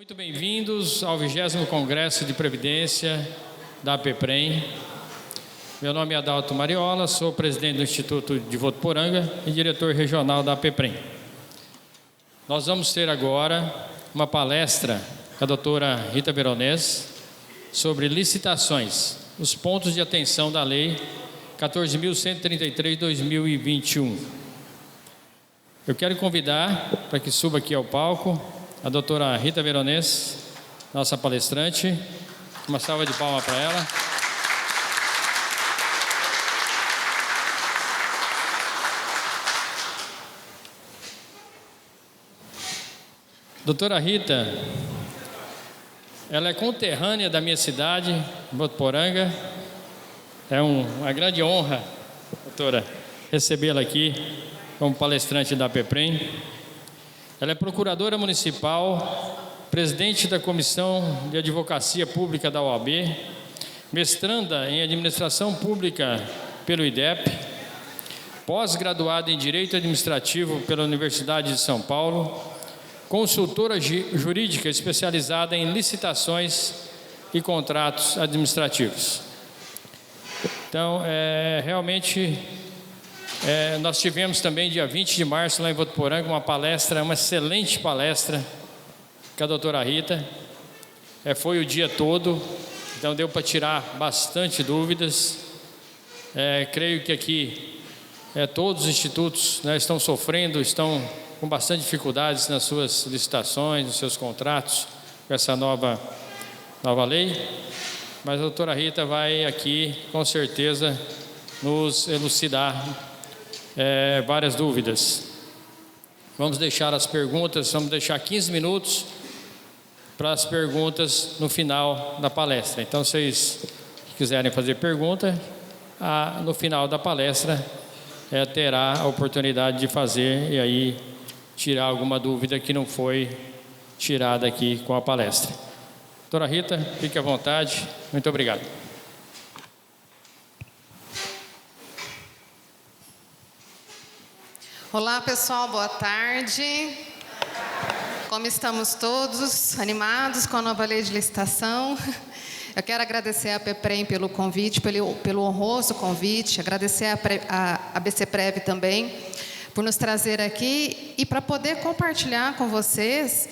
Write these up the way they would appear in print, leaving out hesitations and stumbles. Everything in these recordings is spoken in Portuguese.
Muito bem-vindos ao 20º Congresso de Previdência da APEPREM. Meu nome é Adalto Mariola, sou presidente do Instituto de Votuporanga e diretor regional da APEPREM. Nós vamos ter agora uma palestra com a doutora Rita Veronese sobre licitações, os pontos de atenção da Lei 14.133/2021. Eu quero convidar para que suba aqui ao palco a doutora Rita Veronese, nossa palestrante. Uma salva de palmas para ela. Doutora Rita, ela é conterrânea da minha cidade, Votuporanga. É uma grande honra, doutora, recebê-la aqui como palestrante da APEPREM. Ela é procuradora municipal, presidente da Comissão de Advocacia Pública da OAB, mestranda em Administração Pública pelo IDEP, pós-graduada em Direito Administrativo pela Universidade de São Paulo, consultora jurídica especializada em licitações e contratos administrativos. Então, realmente... nós tivemos também, dia 20 de março, lá em Votuporanga, uma palestra, uma excelente palestra com a doutora Rita. Foi o dia todo, então deu para tirar bastante dúvidas. Creio que aqui todos os institutos estão sofrendo, estão com bastante dificuldades nas suas licitações, nos seus contratos, com essa nova lei. Mas a doutora Rita vai aqui, com certeza, nos elucidar várias dúvidas. Vamos deixar as perguntas, vamos deixar 15 minutos para as perguntas no final da palestra. Então, se vocês quiserem fazer pergunta, no final da palestra terá a oportunidade de fazer e aí tirar alguma dúvida que não foi tirada aqui com a palestra. Doutora Rita, fique à vontade. Muito obrigado. Olá, pessoal, boa tarde. Como estamos todos animados com a nova lei de licitação? Eu quero agradecer à APEPREM pelo convite, pelo honroso convite, agradecer a ABCPrev também por nos trazer aqui e para poder compartilhar com vocês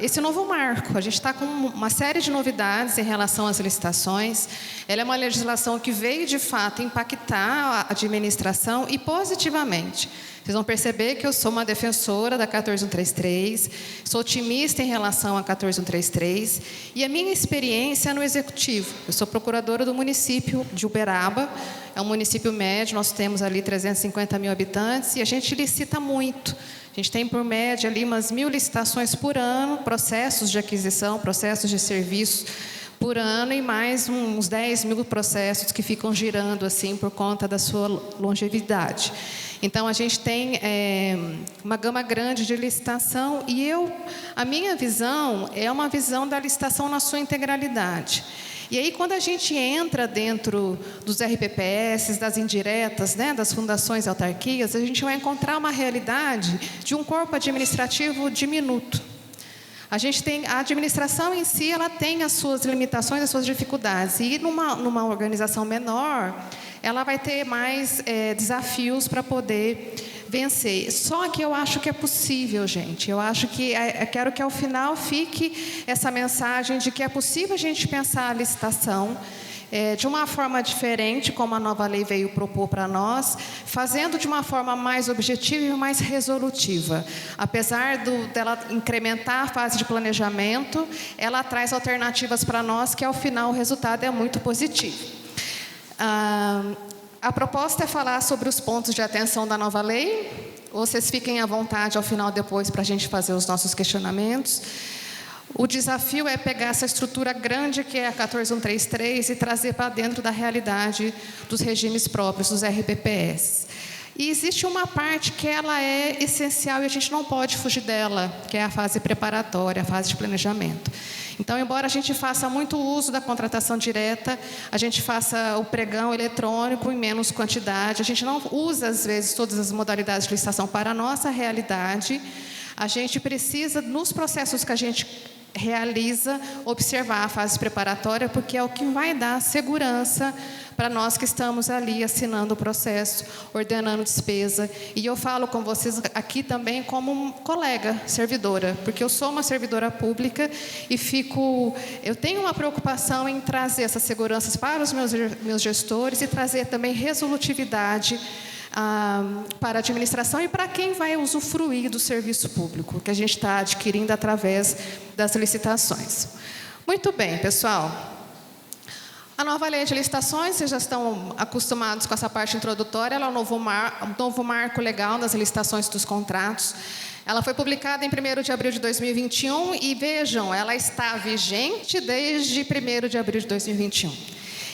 esse novo marco. A gente está com uma série de novidades em relação às licitações. Ela é uma legislação que veio, de fato, impactar a administração e positivamente. Vocês vão perceber que eu sou uma defensora da 14133, sou otimista em relação à 14133 e a minha experiência é no Executivo. Eu sou procuradora do município de Uberaba, é um município médio, nós temos ali 350 mil habitantes e a gente licita muito. A gente tem, por média, ali umas 1.000 licitações por ano, processos de aquisição, processos de serviço por ano e mais uns 10 mil processos que ficam girando assim por conta da sua longevidade. Então, a gente tem uma gama grande de licitação e a minha visão é uma visão da licitação na sua integralidade. E aí, quando a gente entra dentro dos RPPS, das indiretas, das fundações e autarquias, a gente vai encontrar uma realidade de um corpo administrativo diminuto. A administração em si, ela tem as suas limitações, as suas dificuldades. E numa organização menor, ela vai ter mais desafios para poder vencer. Só que eu acho que é possível, gente. Eu quero que ao final fique essa mensagem de que é possível a gente pensar a licitação de uma forma diferente, como a nova lei veio propor para nós, fazendo de uma forma mais objetiva e mais resolutiva. Apesar dela incrementar a fase de planejamento, ela traz alternativas para nós que, ao final, o resultado é muito positivo. A proposta é falar sobre os pontos de atenção da nova lei. Vocês fiquem à vontade, ao final, depois, para a gente fazer os nossos questionamentos. O desafio é pegar essa estrutura grande que é a 14133 e trazer para dentro da realidade dos regimes próprios, dos RPPS. E existe uma parte que ela é essencial e a gente não pode fugir dela, que é a fase preparatória, a fase de planejamento. Então, embora a gente faça muito uso da contratação direta, a gente faça o pregão eletrônico em menos quantidade, a gente não usa, às vezes, todas as modalidades de licitação para a nossa realidade. a gente precisa, nos processos que a gente realiza, observar a fase preparatória, porque é o que vai dar segurança para nós que estamos ali assinando o processo, ordenando despesa. E eu falo com vocês aqui também como colega servidora, porque eu sou uma servidora pública e eu tenho uma preocupação em trazer essas seguranças para os meus gestores e trazer também resolutividade para a administração e para quem vai usufruir do serviço público que a gente está adquirindo através das licitações. Muito bem, pessoal. A nova lei de licitações, vocês já estão acostumados com essa parte introdutória, ela é um novo marco legal das licitações dos contratos. Ela foi publicada em 1º de abril de 2021 e, vejam, ela está vigente desde 1º de abril de 2021.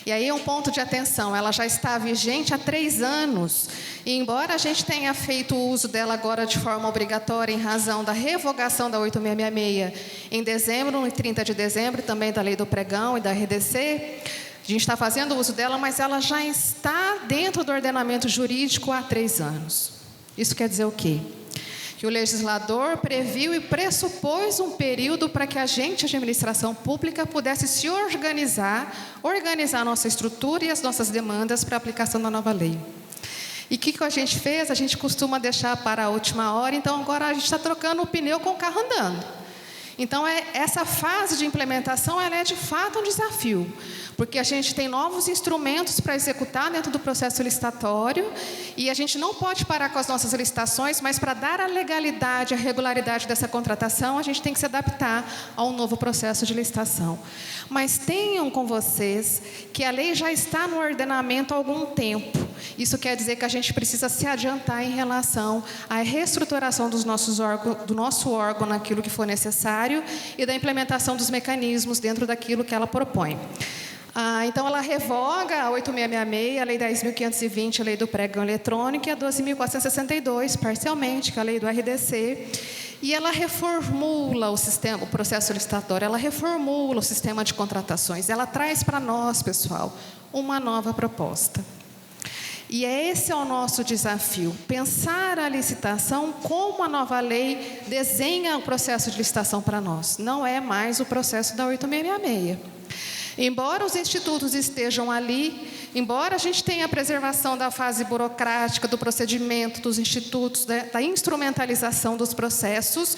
E aí um ponto de atenção, ela já está vigente há 3 anos. E embora a gente tenha feito o uso dela agora de forma obrigatória em razão da revogação da 8666 em dezembro, no 30 de dezembro, também da lei do pregão e da RDC, a gente está fazendo uso dela, mas ela já está dentro do ordenamento jurídico há 3 anos. Isso quer dizer o quê? Que o legislador previu e pressupôs um período para que a administração pública, pudesse se organizar a nossa estrutura e as nossas demandas para a aplicação da nova lei. E o que a gente fez? A gente costuma deixar para a última hora, então agora a gente está trocando o pneu com o carro andando. Então, essa fase de implementação, ela é de fato um desafio, porque a gente tem novos instrumentos para executar dentro do processo licitatório e a gente não pode parar com as nossas licitações, mas para dar a legalidade, a regularidade dessa contratação, a gente tem que se adaptar ao novo processo de licitação. Mas tenham com vocês que a lei já está no ordenamento há algum tempo. Isso quer dizer que a gente precisa se adiantar em relação à reestruturação do nosso órgão naquilo que for necessário e da implementação dos mecanismos dentro daquilo que ela propõe. Então, ela revoga a 8666, a Lei 10.520, a Lei do Pregão Eletrônico, e a 12.462, parcialmente, que é a Lei do RDC, e ela reformula o processo licitatório, ela reformula o sistema de contratações, ela traz para nós, pessoal, uma nova proposta. E esse é o nosso desafio, pensar a licitação como a nova lei desenha o processo de licitação para nós. Não é mais o processo da 8666. Embora os institutos estejam ali, embora a gente tenha a preservação da fase burocrática, do procedimento dos institutos, da instrumentalização dos processos,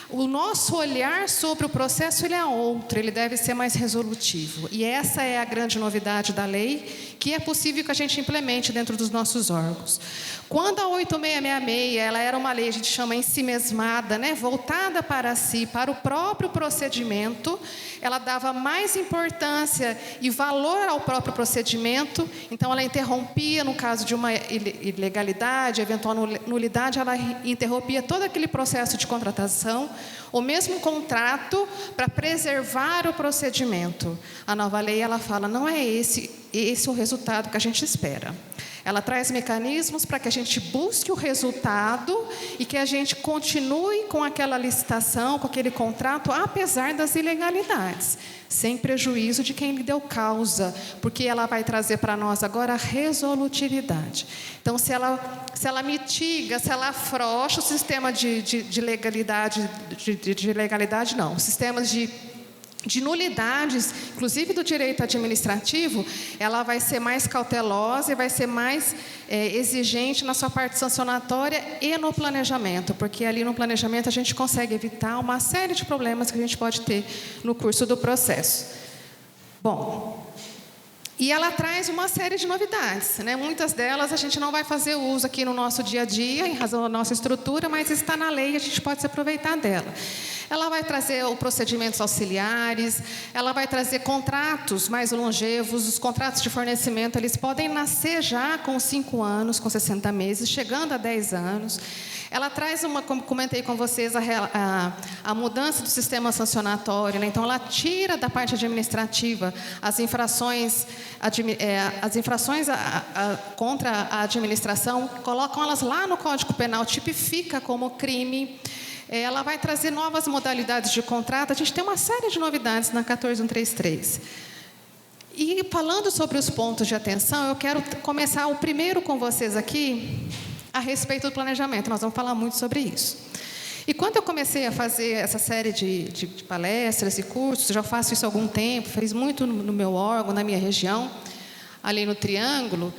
o nosso olhar sobre o processo ele é outro, ele deve ser mais resolutivo. E essa é a grande novidade da lei, que é possível que a gente implemente dentro dos nossos órgãos. Quando a 8666, ela era uma lei, a gente chama ensimesmada, voltada para si, para o próprio procedimento, ela dava mais importância e valor ao próprio procedimento, então ela interrompia, no caso de uma ilegalidade, eventual nulidade, ela interrompia todo aquele processo de contratação, o mesmo contrato, para preservar o procedimento. A nova lei, ela fala, não é esse o resultado que a gente espera. Ela traz mecanismos para que a gente busque o resultado e que a gente continue com aquela licitação, com aquele contrato, apesar das ilegalidades, sem prejuízo de quem lhe deu causa, porque ela vai trazer para nós agora a resolutividade. Então, se ela mitiga, se ela afrouxa o sistema de legalidade, o sistema de nulidades, inclusive do direito administrativo, ela vai ser mais cautelosa e vai ser mais exigente na sua parte sancionatória e no planejamento, porque ali no planejamento a gente consegue evitar uma série de problemas que a gente pode ter no curso do processo. Bom, e ela traz uma série de novidades, Muitas delas a gente não vai fazer uso aqui no nosso dia a dia, em razão da nossa estrutura, mas está na lei e a gente pode se aproveitar dela. Ela vai trazer os procedimentos auxiliares, ela vai trazer contratos mais longevos, os contratos de fornecimento, eles podem nascer já com 5 anos, com 60 meses, chegando a 10 anos. Ela traz, como comentei com vocês, a mudança do sistema sancionatório, Então, ela tira da parte administrativa as infrações contra a administração, colocam elas lá no Código Penal, tipifica como crime. Ela vai trazer novas modalidades de contrato. A gente tem uma série de novidades na 14133. E falando sobre os pontos de atenção, eu quero começar o primeiro com vocês aqui, a respeito do planejamento. Nós vamos falar muito sobre isso. E quando eu comecei a fazer essa série de palestras e cursos, já faço isso há algum tempo, fiz muito no meu órgão, na minha região, ali no Triângulo,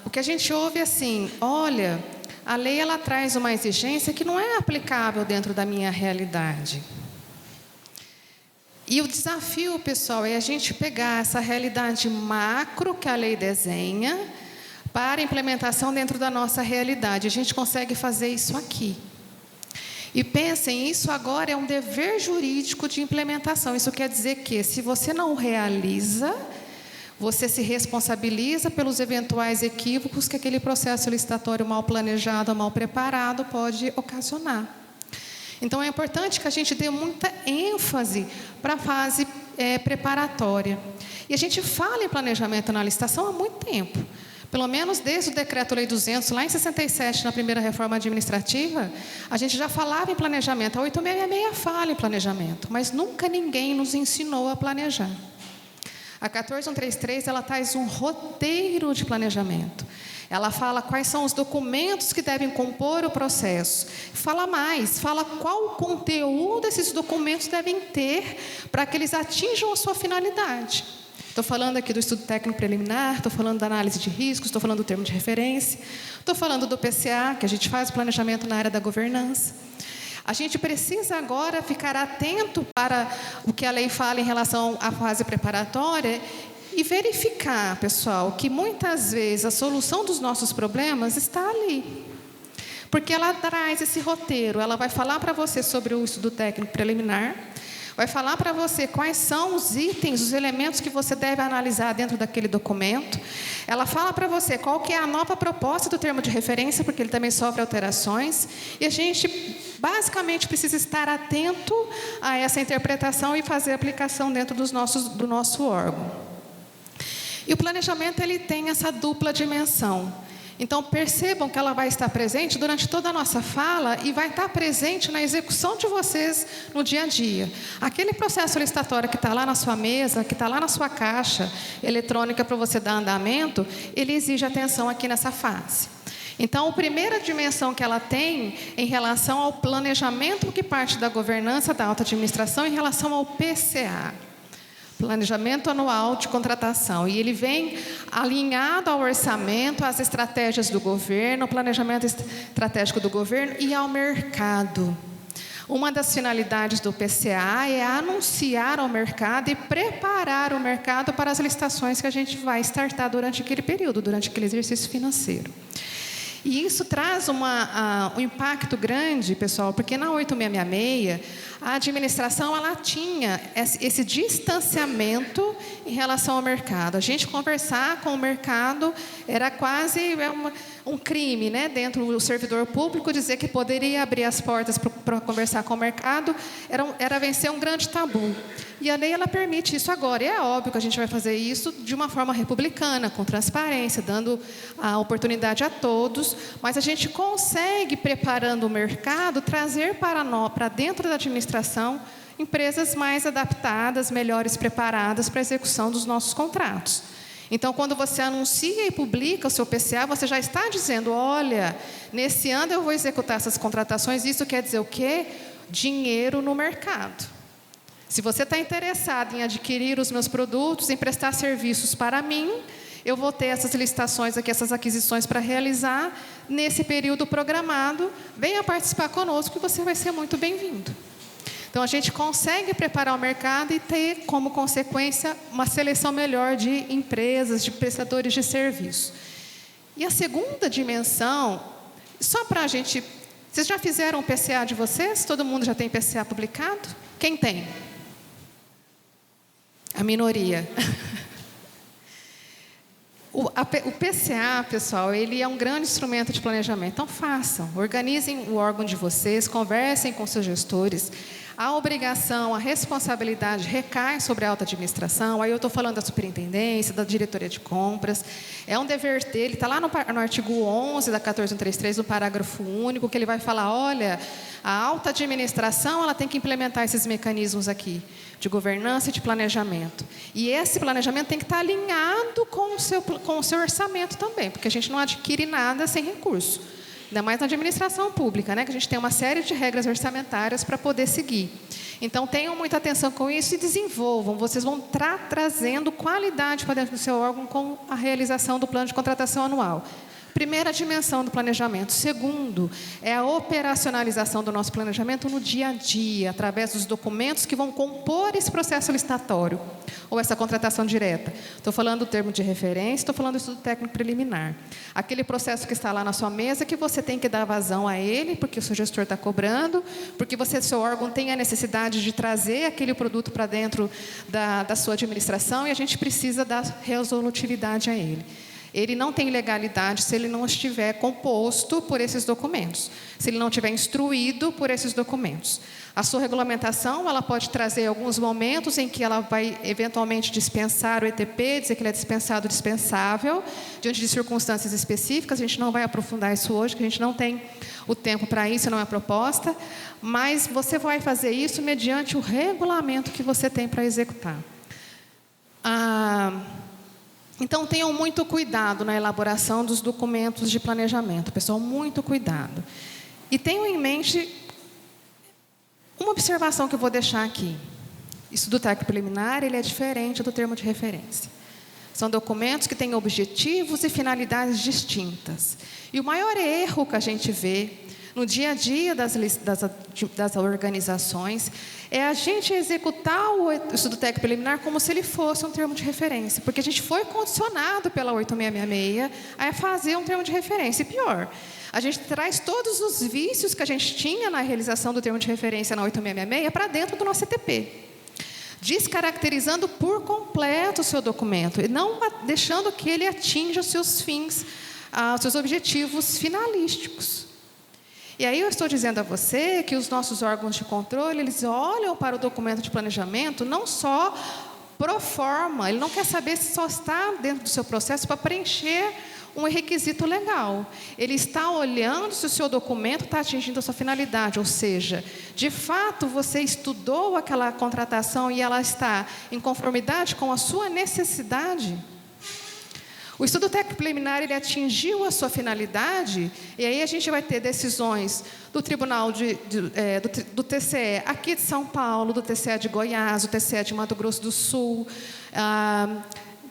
o que a gente ouve é assim, olha, a lei ela traz uma exigência que não é aplicável dentro da minha realidade. E o desafio, pessoal, é a gente pegar essa realidade macro que a lei desenha para implementação dentro da nossa realidade. A gente consegue fazer isso aqui. E pensem, isso agora é um dever jurídico de implementação. Isso quer dizer que, se você não realiza, você se responsabiliza pelos eventuais equívocos que aquele processo licitatório mal planejado, mal preparado pode ocasionar. Então, é importante que a gente dê muita ênfase para a fase preparatória. E a gente fala em planejamento na licitação há muito tempo. Pelo menos desde o Decreto-Lei 200, lá em 67, na primeira reforma administrativa, a gente já falava em planejamento. A 8666 fala em planejamento, mas nunca ninguém nos ensinou a planejar. A 14133, ela traz um roteiro de planejamento. Ela fala quais são os documentos que devem compor o processo. Fala mais, fala qual conteúdo esses documentos devem ter para que eles atinjam a sua finalidade. Estou falando aqui do estudo técnico preliminar, estou falando da análise de riscos, estou falando do termo de referência, estou falando do PCA, que a gente faz o planejamento na área da governança. A gente precisa agora ficar atento para o que a lei fala em relação à fase preparatória e verificar, pessoal, que muitas vezes a solução dos nossos problemas está ali. Porque ela traz esse roteiro, ela vai falar para você sobre o estudo técnico preliminar, vai falar para você quais são os itens, os elementos que você deve analisar dentro daquele documento. Ela fala para você qual que é a nova proposta do termo de referência, porque ele também sofre alterações. E a gente, basicamente, precisa estar atento a essa interpretação e fazer a aplicação dentro do nosso órgão. E o planejamento, ele tem essa dupla dimensão. Então, percebam que ela vai estar presente durante toda a nossa fala e vai estar presente na execução de vocês no dia a dia. Aquele processo licitatório que está lá na sua mesa, que está lá na sua caixa eletrônica para você dar andamento, ele exige atenção aqui nessa fase. Então, a primeira dimensão que ela tem em relação ao planejamento que parte da governança da alta administração em relação ao PCA. Planejamento anual de contratação. E ele vem alinhado ao orçamento, às estratégias do governo, ao planejamento estratégico do governo e ao mercado. Uma das finalidades do PCA é anunciar ao mercado e preparar o mercado para as licitações que a gente vai startar durante aquele período, durante aquele exercício financeiro. E isso traz um impacto grande, pessoal, porque na 8666, a administração ela tinha esse distanciamento em relação ao mercado. A gente conversar com o mercado era quase um crime, né? Dentro do servidor público, dizer que poderia abrir as portas para conversar com o mercado era vencer um grande tabu. E a lei ela permite isso agora. E é óbvio que a gente vai fazer isso de uma forma republicana, com transparência, dando a oportunidade a todos, mas a gente consegue, preparando o mercado, trazer para dentro da administração empresas mais adaptadas, melhores preparadas para a execução dos nossos contratos. Então, quando você anuncia e publica o seu PCA, você já está dizendo, olha, nesse ano eu vou executar essas contratações. Isso quer dizer o quê? Dinheiro no mercado. Se você está interessado em adquirir os meus produtos, em prestar serviços para mim, eu vou ter essas licitações aqui, essas aquisições para realizar nesse período programado. Venha participar conosco que você vai ser muito bem-vindo. Então, a gente consegue preparar o mercado e ter, como consequência, uma seleção melhor de empresas, de prestadores de serviço. E a segunda dimensão, só para a gente... Vocês já fizeram o PCA de vocês? Todo mundo já tem PCA publicado? Quem tem? A minoria. O PCA, pessoal, ele é um grande instrumento de planejamento. Então, façam, organizem o órgão de vocês, conversem com seus gestores. A obrigação, a responsabilidade recai sobre a alta administração. Aí eu estou falando da superintendência, da diretoria de compras. É um dever dele, está lá no artigo 11 da 14133, no parágrafo único, que ele vai falar, olha, a alta administração ela tem que implementar esses mecanismos aqui, de governança e de planejamento. E esse planejamento tem que estar alinhado com o seu orçamento também, porque a gente não adquire nada sem recurso. Ainda mais na administração pública, né? Que a gente tem uma série de regras orçamentárias para poder seguir. Então, tenham muita atenção com isso e desenvolvam. Vocês vão trazendo qualidade para dentro do seu órgão com a realização do plano de contratação anual. Primeira dimensão do planejamento. Segundo, é a operacionalização do nosso planejamento no dia a dia, através dos documentos que vão compor esse processo licitatório, ou essa contratação direta. Estou falando do termo de referência, estou falando do estudo técnico preliminar. Aquele processo que está lá na sua mesa, que você tem que dar vazão a ele, porque o seu gestor está cobrando, porque seu órgão tem a necessidade de trazer aquele produto para dentro da sua administração, e a gente precisa dar resolutividade a ele. Ele não tem legalidade se ele não estiver composto por esses documentos, se ele não estiver instruído por esses documentos. A sua regulamentação, ela pode trazer alguns momentos em que ela vai eventualmente dispensar o ETP, dizer que ele é dispensado ou dispensável, diante de circunstâncias específicas. A gente não vai aprofundar isso hoje, porque a gente não tem o tempo para isso, não é proposta, mas você vai fazer isso mediante o regulamento que você tem para executar. Então, tenham muito cuidado na elaboração dos documentos de planejamento, pessoal, muito cuidado. E tenham em mente uma observação que eu vou deixar aqui. Estudo técnico preliminar, ele é diferente do termo de referência. São documentos que têm objetivos e finalidades distintas. E o maior erro que a gente vê no dia a dia das organizações é a gente executar o estudo técnico preliminar como se ele fosse um termo de referência, porque a gente foi condicionado pela 8666 a fazer um termo de referência. E pior, a gente traz todos os vícios que a gente tinha na realização do termo de referência na 8666 para dentro do nosso ETP, descaracterizando por completo o seu documento e não deixando que ele atinja os seus fins, os seus objetivos finalísticos. E aí eu estou dizendo a você que os nossos órgãos de controle, eles olham para o documento de planejamento não só pro forma, ele não quer saber se só está dentro do seu processo para preencher um requisito legal. Ele está olhando se o seu documento está atingindo a sua finalidade, ou seja, de fato você estudou aquela contratação e ela está em conformidade com a sua necessidade. O estudo técnico preliminar, ele atingiu a sua finalidade, e aí a gente vai ter decisões do Tribunal do TCE aqui de São Paulo, do TCE de Goiás, do TCE de Mato Grosso do Sul,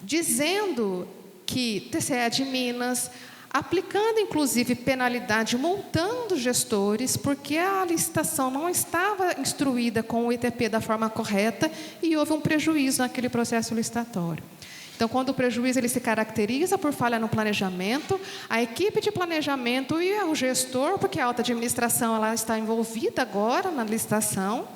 dizendo que TCE de Minas, aplicando inclusive penalidade, multando gestores, porque a licitação não estava instruída com o ITP da forma correta e houve um prejuízo naquele processo licitatório. Então, quando o prejuízo ele se caracteriza por falha no planejamento, a equipe de planejamento e o gestor, porque a alta administração ela está envolvida agora na licitação,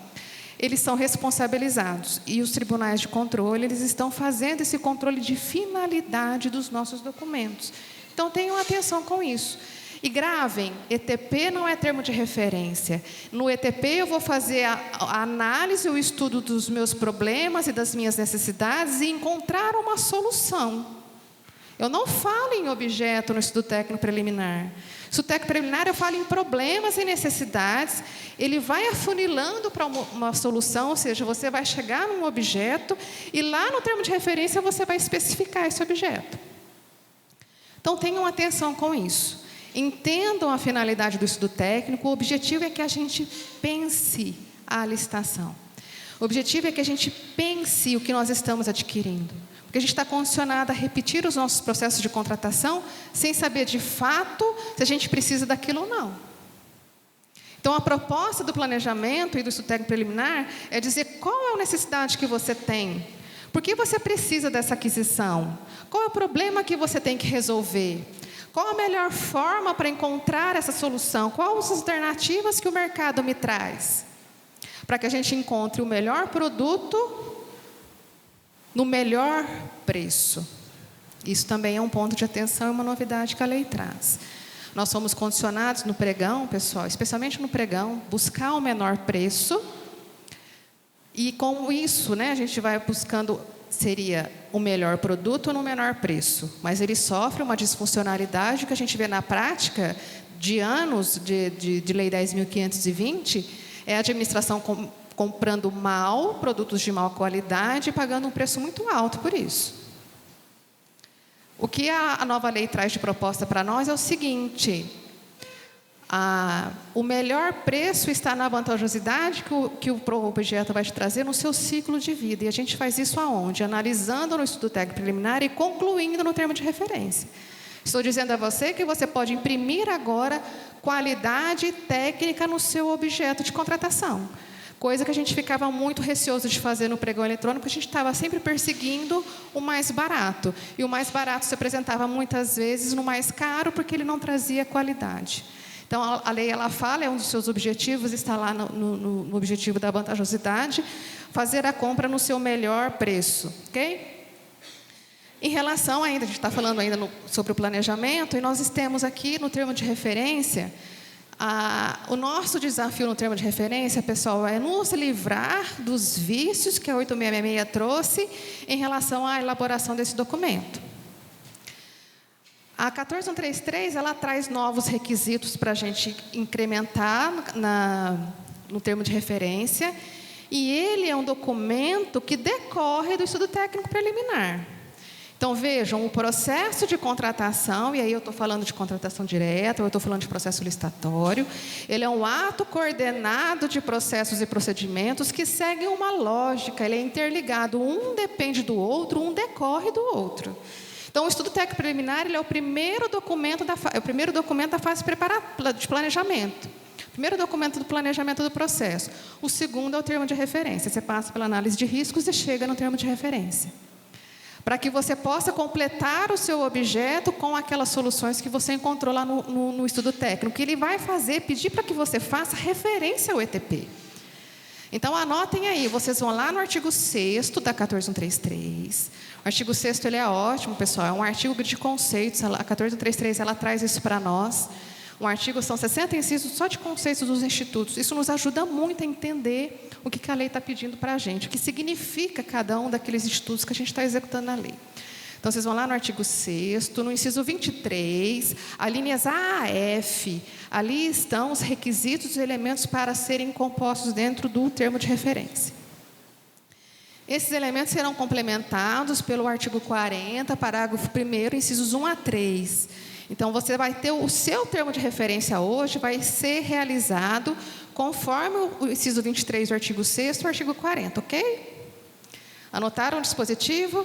eles são responsabilizados. E os tribunais de controle, eles estão fazendo esse controle de finalidade dos nossos documentos. Então, tenham atenção com isso. E gravem, ETP não é termo de referência. No ETP eu vou fazer a análise, o estudo dos meus problemas e das minhas necessidades e encontrar uma solução. Eu não falo em objeto no estudo técnico preliminar. No estudo técnico preliminar eu falo em problemas e necessidades, ele vai afunilando para uma solução, ou seja, você vai chegar num objeto e lá no termo de referência você vai especificar esse objeto. Então tenham atenção com isso. Entendam a finalidade do estudo técnico. O objetivo é que a gente pense a licitação. O objetivo é que a gente pense o que nós estamos adquirindo. Porque a gente está condicionado a repetir os nossos processos de contratação sem saber de fato se a gente precisa daquilo ou não. Então, a proposta do planejamento e do estudo técnico preliminar é dizer qual é a necessidade que você tem. Por que você precisa dessa aquisição? Qual é o problema que você tem que resolver? Qual a melhor forma para encontrar essa solução? Quais as alternativas que o mercado me traz? Para que a gente encontre o melhor produto no melhor preço. Isso também é um ponto de atenção e uma novidade que a lei traz. Nós somos condicionados no pregão, pessoal, especialmente no pregão, buscar o menor preço. E com isso, a gente vai buscando... seria o melhor produto no menor preço, mas ele sofre uma disfuncionalidade que a gente vê na prática de anos de Lei 10.520, é a administração comprando mal, produtos de má qualidade e pagando um preço muito alto por isso. O que a nova lei traz de proposta para nós é o seguinte: O melhor preço está na vantajosidade que o objeto vai te trazer no seu ciclo de vida. E a gente faz isso aonde? Analisando no estudo técnico preliminar e concluindo no termo de referência. Estou dizendo a você que você pode imprimir agora qualidade técnica no seu objeto de contratação. Coisa que a gente ficava muito receoso de fazer no pregão eletrônico, a gente estava sempre perseguindo o mais barato. E o mais barato se apresentava muitas vezes no mais caro, porque ele não trazia qualidade. Então, a lei ela fala, um dos seus objetivos, está lá no objetivo da vantajosidade, fazer a compra no seu melhor preço, ok? Em relação ainda, a gente está falando ainda sobre o planejamento, e nós temos aqui no termo de referência, o nosso desafio no termo de referência, pessoal, é nos livrar dos vícios que a 8666 trouxe em relação à elaboração desse documento. A 14133, ela traz novos requisitos para a gente incrementar no termo de referência, e ele é um documento que decorre do estudo técnico preliminar. Então, vejam, o processo de contratação, e aí eu estou falando de contratação direta, ou eu estou falando de processo licitatório, ele é um ato coordenado de processos e procedimentos que seguem uma lógica, ele é interligado, um depende do outro, um decorre do outro. Então, o estudo técnico preliminar ele é o primeiro documento da fase de planejamento. O primeiro documento do planejamento do processo. O segundo é o termo de referência. Você passa pela análise de riscos e chega no termo de referência. Para que você possa completar o seu objeto com aquelas soluções que você encontrou lá no estudo técnico. Que ele vai pedir para que você faça referência ao ETP. Então, anotem aí, vocês vão lá no artigo 6º da 14133. O artigo 6º ele é ótimo, pessoal, é um artigo de conceitos. A 14133 ela traz isso para nós. Um artigo são 60 incisos só de conceitos dos institutos. Isso nos ajuda muito a entender o que a lei está pedindo para a gente, o que significa cada um daqueles institutos que a gente está executando na lei. Então, vocês vão lá no artigo 6º, no inciso 23, as linhas A a F, ali estão os requisitos e elementos para serem compostos dentro do termo de referência. Esses elementos serão complementados pelo artigo 40, parágrafo 1º, incisos 1 a 3. Então, você vai ter o seu termo de referência hoje, vai ser realizado conforme o inciso 23 do artigo 6º e o artigo 40, ok? Anotaram o dispositivo?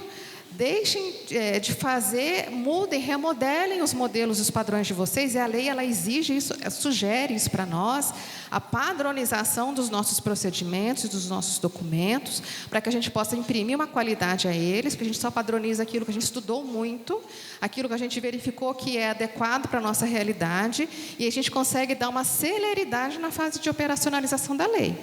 Deixem de fazer, mudem, remodelem os modelos e os padrões de vocês, e a lei ela exige isso, sugere isso para nós, a padronização dos nossos procedimentos, dos nossos documentos, para que a gente possa imprimir uma qualidade a eles, porque a gente só padroniza aquilo que a gente estudou muito, aquilo que a gente verificou que é adequado para a nossa realidade, e a gente consegue dar uma celeridade na fase de operacionalização da lei.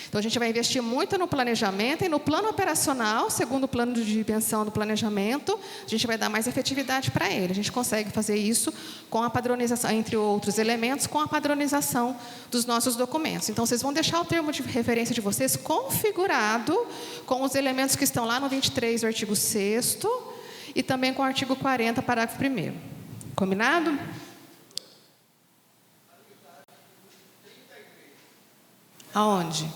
Então, a gente vai investir muito no planejamento e no plano operacional, segundo o plano de dimensão do planejamento, a gente vai dar mais efetividade para ele. A gente consegue fazer isso com a padronização, entre outros elementos, com a padronização dos nossos documentos. Então, vocês vão deixar o termo de referência de vocês configurado com os elementos que estão lá no 23 do artigo 6º e também com o artigo 40, parágrafo 1º. Combinado? Aonde?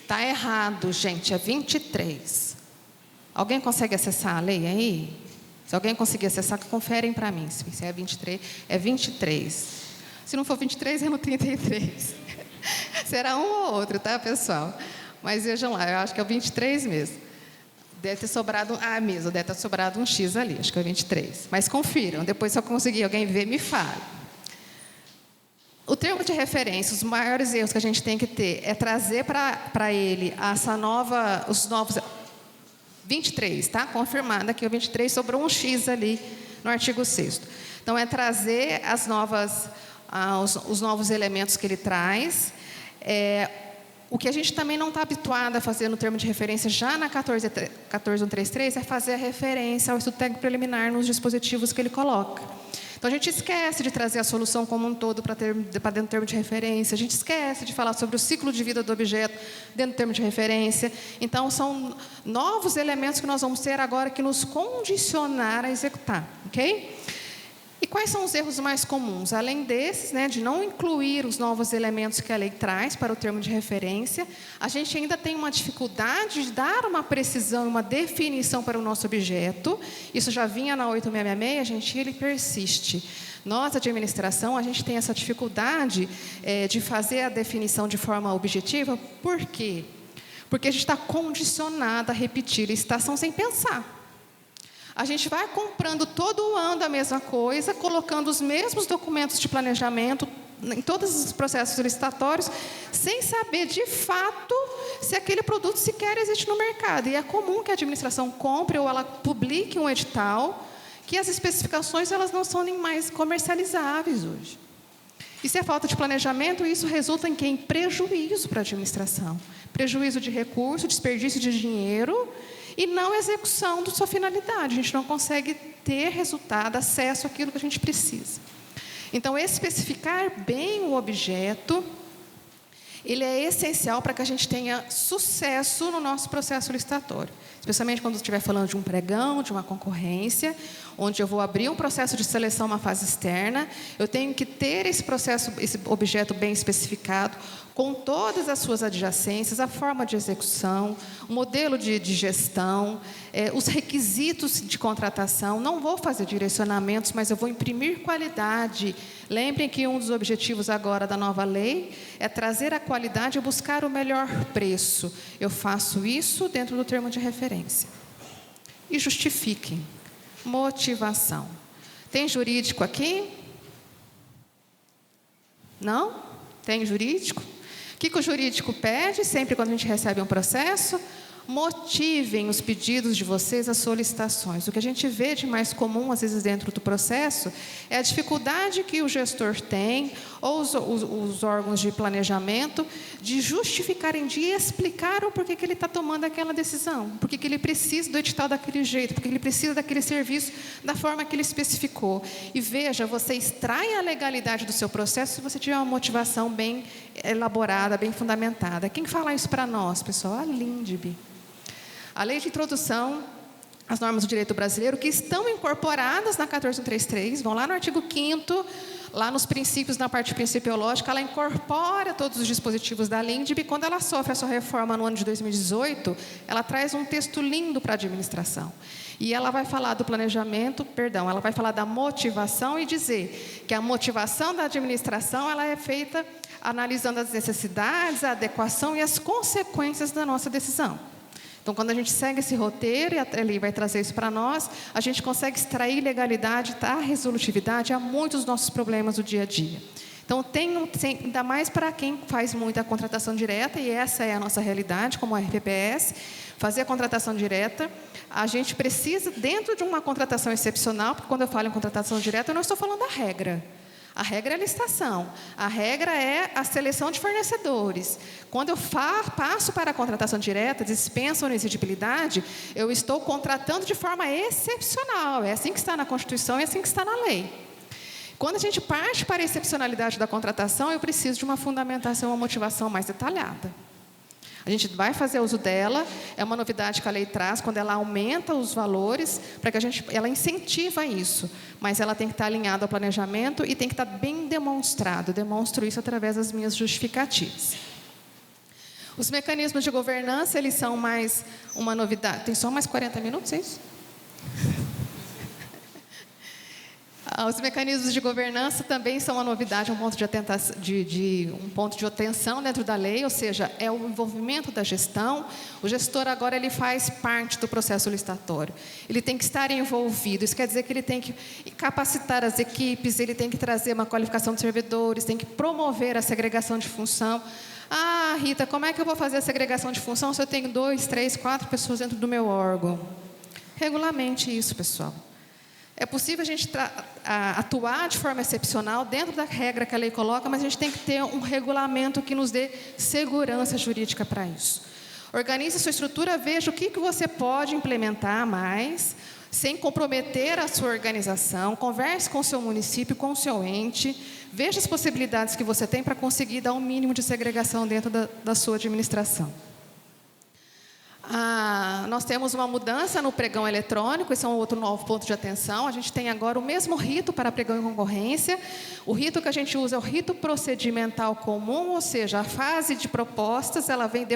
Está errado, gente, é 23. Alguém consegue acessar a lei aí? Se alguém conseguir acessar, conferem para mim. Se é 23, é 23. Se não for 23, é no 33. Será um ou outro, tá, pessoal? Mas vejam lá, eu acho que é o 23 mesmo. Deve ter sobrado, deve ter sobrado um X ali, acho que é 23. Mas confiram, depois se eu conseguir alguém ver, me fale. O termo de referência, os maiores erros que a gente tem que ter é trazer para ele os novos 23, tá? Confirmado aqui o 23, sobrou um X ali no artigo 6º. Então, é trazer os novos elementos que ele traz. O que a gente também não está habituado a fazer no termo de referência já na 14133 é fazer a referência ao estudo técnico preliminar nos dispositivos que ele coloca. Então, a gente esquece de trazer a solução como um todo para dentro do termo de referência, a gente esquece de falar sobre o ciclo de vida do objeto dentro do termo de referência. Então, são novos elementos que nós vamos ter agora que nos condicionar a executar, ok? E quais são os erros mais comuns? Além desses, de não incluir os novos elementos que a lei traz para o termo de referência, a gente ainda tem uma dificuldade de dar uma precisão, uma definição para o nosso objeto. Isso já vinha na 8666, ele persiste. Nós, administração, a gente tem essa dificuldade de fazer a definição de forma objetiva. Por quê? Porque a gente está condicionado a repetir a licitação sem pensar. A gente vai comprando todo ano a mesma coisa, colocando os mesmos documentos de planejamento em todos os processos licitatórios, sem saber de fato se aquele produto sequer existe no mercado. E é comum que a administração compre ou ela publique um edital que as especificações elas não são nem mais comercializáveis hoje. Isso é falta de planejamento e isso resulta em quê? Em prejuízo para a administração. Prejuízo de recurso, desperdício de dinheiro e não execução da sua finalidade. A gente não consegue ter resultado, acesso àquilo que a gente precisa. Então, especificar bem o objeto, ele é essencial para que a gente tenha sucesso no nosso processo licitatório. Especialmente quando estiver falando de um pregão, de uma concorrência, onde eu vou abrir um processo de seleção, uma fase externa, eu tenho que ter esse processo, esse objeto bem especificado, com todas as suas adjacências, a forma de execução, o modelo de gestão, os requisitos de contratação. Não vou fazer direcionamentos, mas eu vou imprimir qualidade. Lembrem que um dos objetivos agora da nova lei é trazer a qualidade e buscar o melhor preço. Eu faço isso dentro do termo de referência. E justifiquem. Motivação. Tem jurídico aqui? Não? Tem jurídico? O que o jurídico pede sempre quando a gente recebe um processo? Motivem os pedidos de vocês, as solicitações. O que a gente vê de mais comum, às vezes, dentro do processo, é a dificuldade que o gestor tem, ou os órgãos de planejamento, de justificarem, de explicar o porquê que ele está tomando aquela decisão, porquê que ele precisa do edital daquele jeito, porquê que ele precisa daquele serviço da forma que ele especificou. E veja, você extrai a legalidade do seu processo se você tiver uma motivação bem elaborada, bem fundamentada. Quem fala isso para nós, pessoal? A LINDB. A Lei de Introdução às Normas do Direito Brasileiro, que estão incorporadas na 14133, vão lá no artigo 5º, lá nos princípios, na parte principiológica, ela incorpora todos os dispositivos da LINDB. Quando ela sofre a sua reforma no ano de 2018, ela traz um texto lindo para a administração. E ela vai falar do planejamento, ela vai falar da motivação e dizer que a motivação da administração ela é feita analisando as necessidades, a adequação e as consequências da nossa decisão. Então, quando a gente segue esse roteiro, e a lei vai trazer isso para nós, a gente consegue extrair legalidade, a resolutividade a muitos dos nossos problemas do dia a dia. Então, ainda mais para quem faz muita contratação direta, e essa é a nossa realidade, como a RPPS, fazer a contratação direta, a gente precisa, dentro de uma contratação excepcional, porque quando eu falo em contratação direta, eu não estou falando da regra. A regra é a licitação, a regra é a seleção de fornecedores. Quando eu passo para a contratação direta, dispensa ou inexigibilidade, eu estou contratando de forma excepcional. É assim que está na Constituição e é assim que está na lei. Quando a gente parte para a excepcionalidade da contratação, eu preciso de uma fundamentação, uma motivação mais detalhada. A gente vai fazer uso dela, é uma novidade que a lei traz, quando ela aumenta os valores, para que ela incentiva isso, mas ela tem que estar alinhada ao planejamento e tem que estar bem demonstrado. Eu demonstro isso através das minhas justificativas. Os mecanismos de governança, eles são mais uma novidade. Tem só mais 40 minutos, é isso? Os mecanismos de governança também são uma novidade, um ponto de atenção dentro da lei, ou seja, é o envolvimento da gestão. O gestor agora ele faz parte do processo licitatório. Ele tem que estar envolvido, isso quer dizer que ele tem que capacitar as equipes, ele tem que trazer uma qualificação de servidores, tem que promover a segregação de função. Ah, Rita, como é que eu vou fazer a segregação de função se eu tenho 2, 3, 4 pessoas dentro do meu órgão? Regulamente isso, pessoal. É possível a gente atuar de forma excepcional dentro da regra que a lei coloca, mas a gente tem que ter um regulamento que nos dê segurança jurídica para isso. Organize a sua estrutura, veja o que você pode implementar mais, sem comprometer a sua organização, converse com o seu município, com o seu ente, veja as possibilidades que você tem para conseguir dar um mínimo de segregação dentro da sua administração. Nós temos uma mudança no pregão eletrônico, esse é um outro novo ponto de atenção. A gente tem agora o mesmo rito para pregão em concorrência. O rito que a gente usa é o rito procedimental comum, ou seja, a fase de propostas, ela vem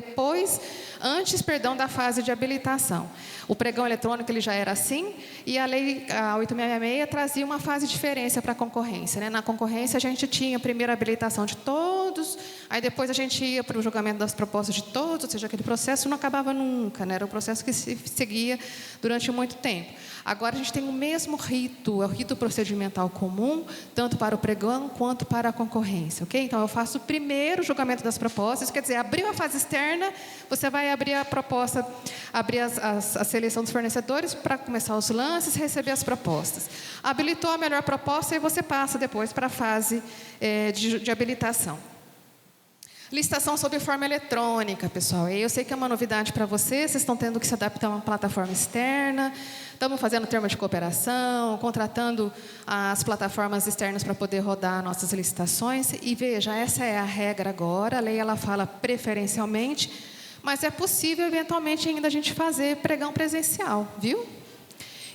antes da fase de habilitação. O pregão eletrônico ele já era assim, e a lei 8666 trazia uma fase de diferença para a concorrência, né? Na concorrência a gente tinha a primeira habilitação de todos, aí depois a gente ia para o julgamento das propostas de todos, ou seja, aquele processo não acabava nunca, né? Era um processo que se seguia durante muito tempo. Agora a gente tem o mesmo rito, é o rito procedimental comum, tanto para o pregão quanto para a concorrência, ok? Então eu faço o primeiro julgamento das propostas, quer dizer, abriu a fase externa, você vai abrir a proposta, abrir a seleção dos fornecedores para começar os lances, receber as propostas. Habilitou a melhor proposta e você passa depois para a fase de habilitação. Licitação sob forma eletrônica, pessoal. Eu sei que é uma novidade para vocês estão tendo que se adaptar a uma plataforma externa, estamos fazendo termo de cooperação, contratando as plataformas externas para poder rodar nossas licitações. E veja, essa é a regra agora, a lei ela fala preferencialmente, mas é possível eventualmente ainda a gente fazer pregão presencial, viu?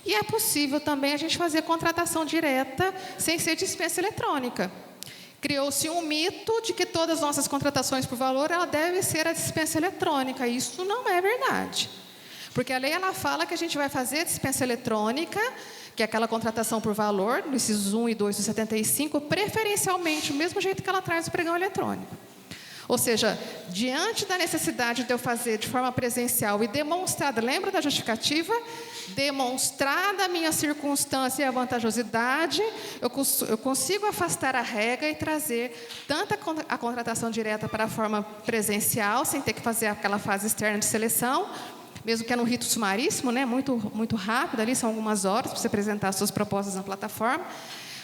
E é possível também a gente fazer contratação direta sem ser dispensa eletrônica. Criou-se um mito de que todas as nossas contratações por valor ela deve ser a dispensa eletrônica. Isso não é verdade. Porque a lei ela fala que a gente vai fazer a dispensa eletrônica, que é aquela contratação por valor, no incisos 1 e 2 do 75, preferencialmente, o mesmo jeito que ela traz o pregão eletrônico. Ou seja, diante da necessidade de eu fazer de forma presencial e demonstrada, lembra da justificativa? Demonstrada a minha circunstância e a vantajosidade, eu consigo afastar a regra e trazer tanto a contratação direta para a forma presencial, sem ter que fazer aquela fase externa de seleção, mesmo que é no rito sumaríssimo, né? Muito rápido, ali são algumas horas para você apresentar suas propostas na plataforma.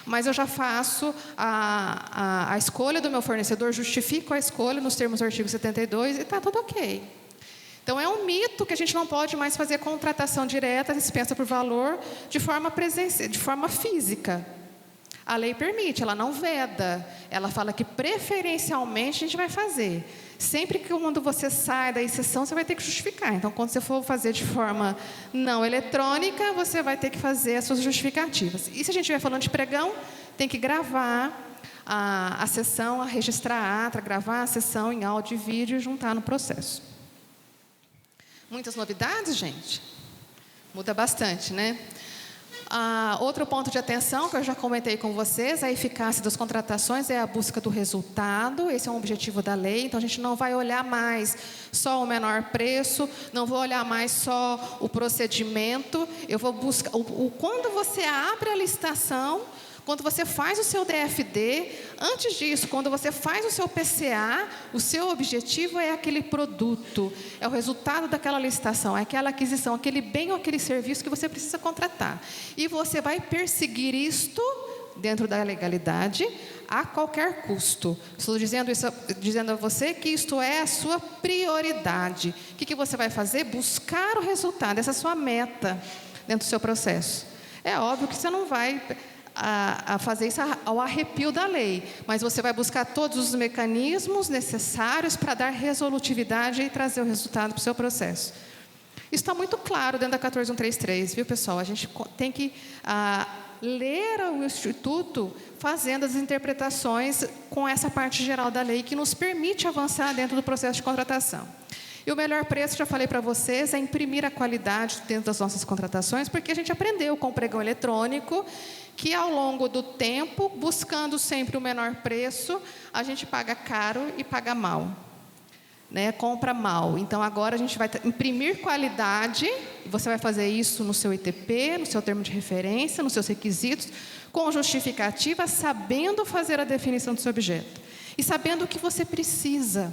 Mas eu já faço a escolha do meu fornecedor, justifico a escolha nos termos do artigo 72 e está tudo ok. Então, é um mito que a gente não pode mais fazer contratação direta, dispensa por valor, de forma física. A lei permite, ela não veda. Ela fala que, preferencialmente, a gente vai fazer. Sempre que quando você sai da exceção, você vai ter que justificar. Então, quando você for fazer de forma não eletrônica, você vai ter que fazer as suas justificativas. E se a gente estiver falando de pregão, tem que gravar a sessão, registrar a ata, gravar a sessão em áudio e vídeo e juntar no processo. Muitas novidades, gente? Muda bastante, né? Outro ponto de atenção que eu já comentei com vocês, a eficácia das contratações é a busca do resultado, esse é um objetivo da lei, então a gente não vai olhar mais só o menor preço, não vou olhar mais só o procedimento, eu vou buscar, quando você abre a licitação, quando você faz o seu DFD, antes disso, quando você faz o seu PCA, o seu objetivo é aquele produto, é o resultado daquela licitação, é aquela aquisição, aquele bem ou aquele serviço que você precisa contratar. E você vai perseguir isto dentro da legalidade a qualquer custo. Estou dizendo a você que isto é a sua prioridade. O que você vai fazer? Buscar o resultado, essa é a sua meta dentro do seu processo. É óbvio que você não vai a fazer isso ao arrepio da lei, mas você vai buscar todos os mecanismos necessários para dar resolutividade e trazer o resultado para o seu processo. Isso está muito claro dentro da 14133, viu, pessoal? A gente tem que ler o Instituto fazendo as interpretações com essa parte geral da lei que nos permite avançar dentro do processo de contratação. E o melhor preço, já falei para vocês, é imprimir a qualidade dentro das nossas contratações, porque a gente aprendeu com o pregão eletrônico que, ao longo do tempo, buscando sempre o menor preço, a gente paga caro e paga mal, né? Compra mal. Então, agora a gente vai imprimir qualidade, e você vai fazer isso no seu ITP, no seu termo de referência, nos seus requisitos, com justificativa, sabendo fazer a definição do seu objeto e sabendo o que você precisa.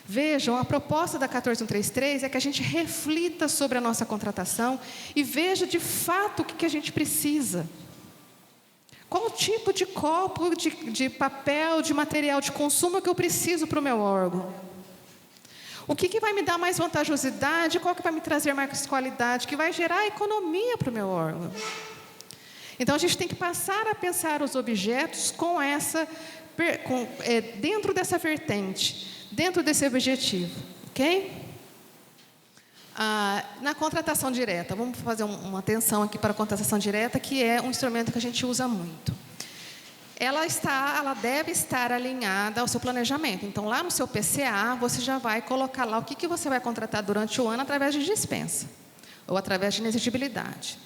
Vejam, a proposta da 14133 é que a gente reflita sobre a nossa contratação e veja de fato o que a gente precisa. Qual tipo de copo, de papel, de material de consumo que eu preciso para o meu órgão? O que vai me dar mais vantajosidade? Qual que vai me trazer mais qualidade? Que vai gerar economia para o meu órgão? Então, a gente tem que passar a pensar os objetos dentro dessa vertente, dentro desse objetivo, ok? Na contratação direta, vamos fazer uma atenção aqui para a contratação direta, que é um instrumento que a gente usa muito. Ela deve estar alinhada ao seu planejamento. Então, lá no seu PCA, você já vai colocar lá o que você vai contratar durante o ano através de dispensa ou através de inexigibilidade.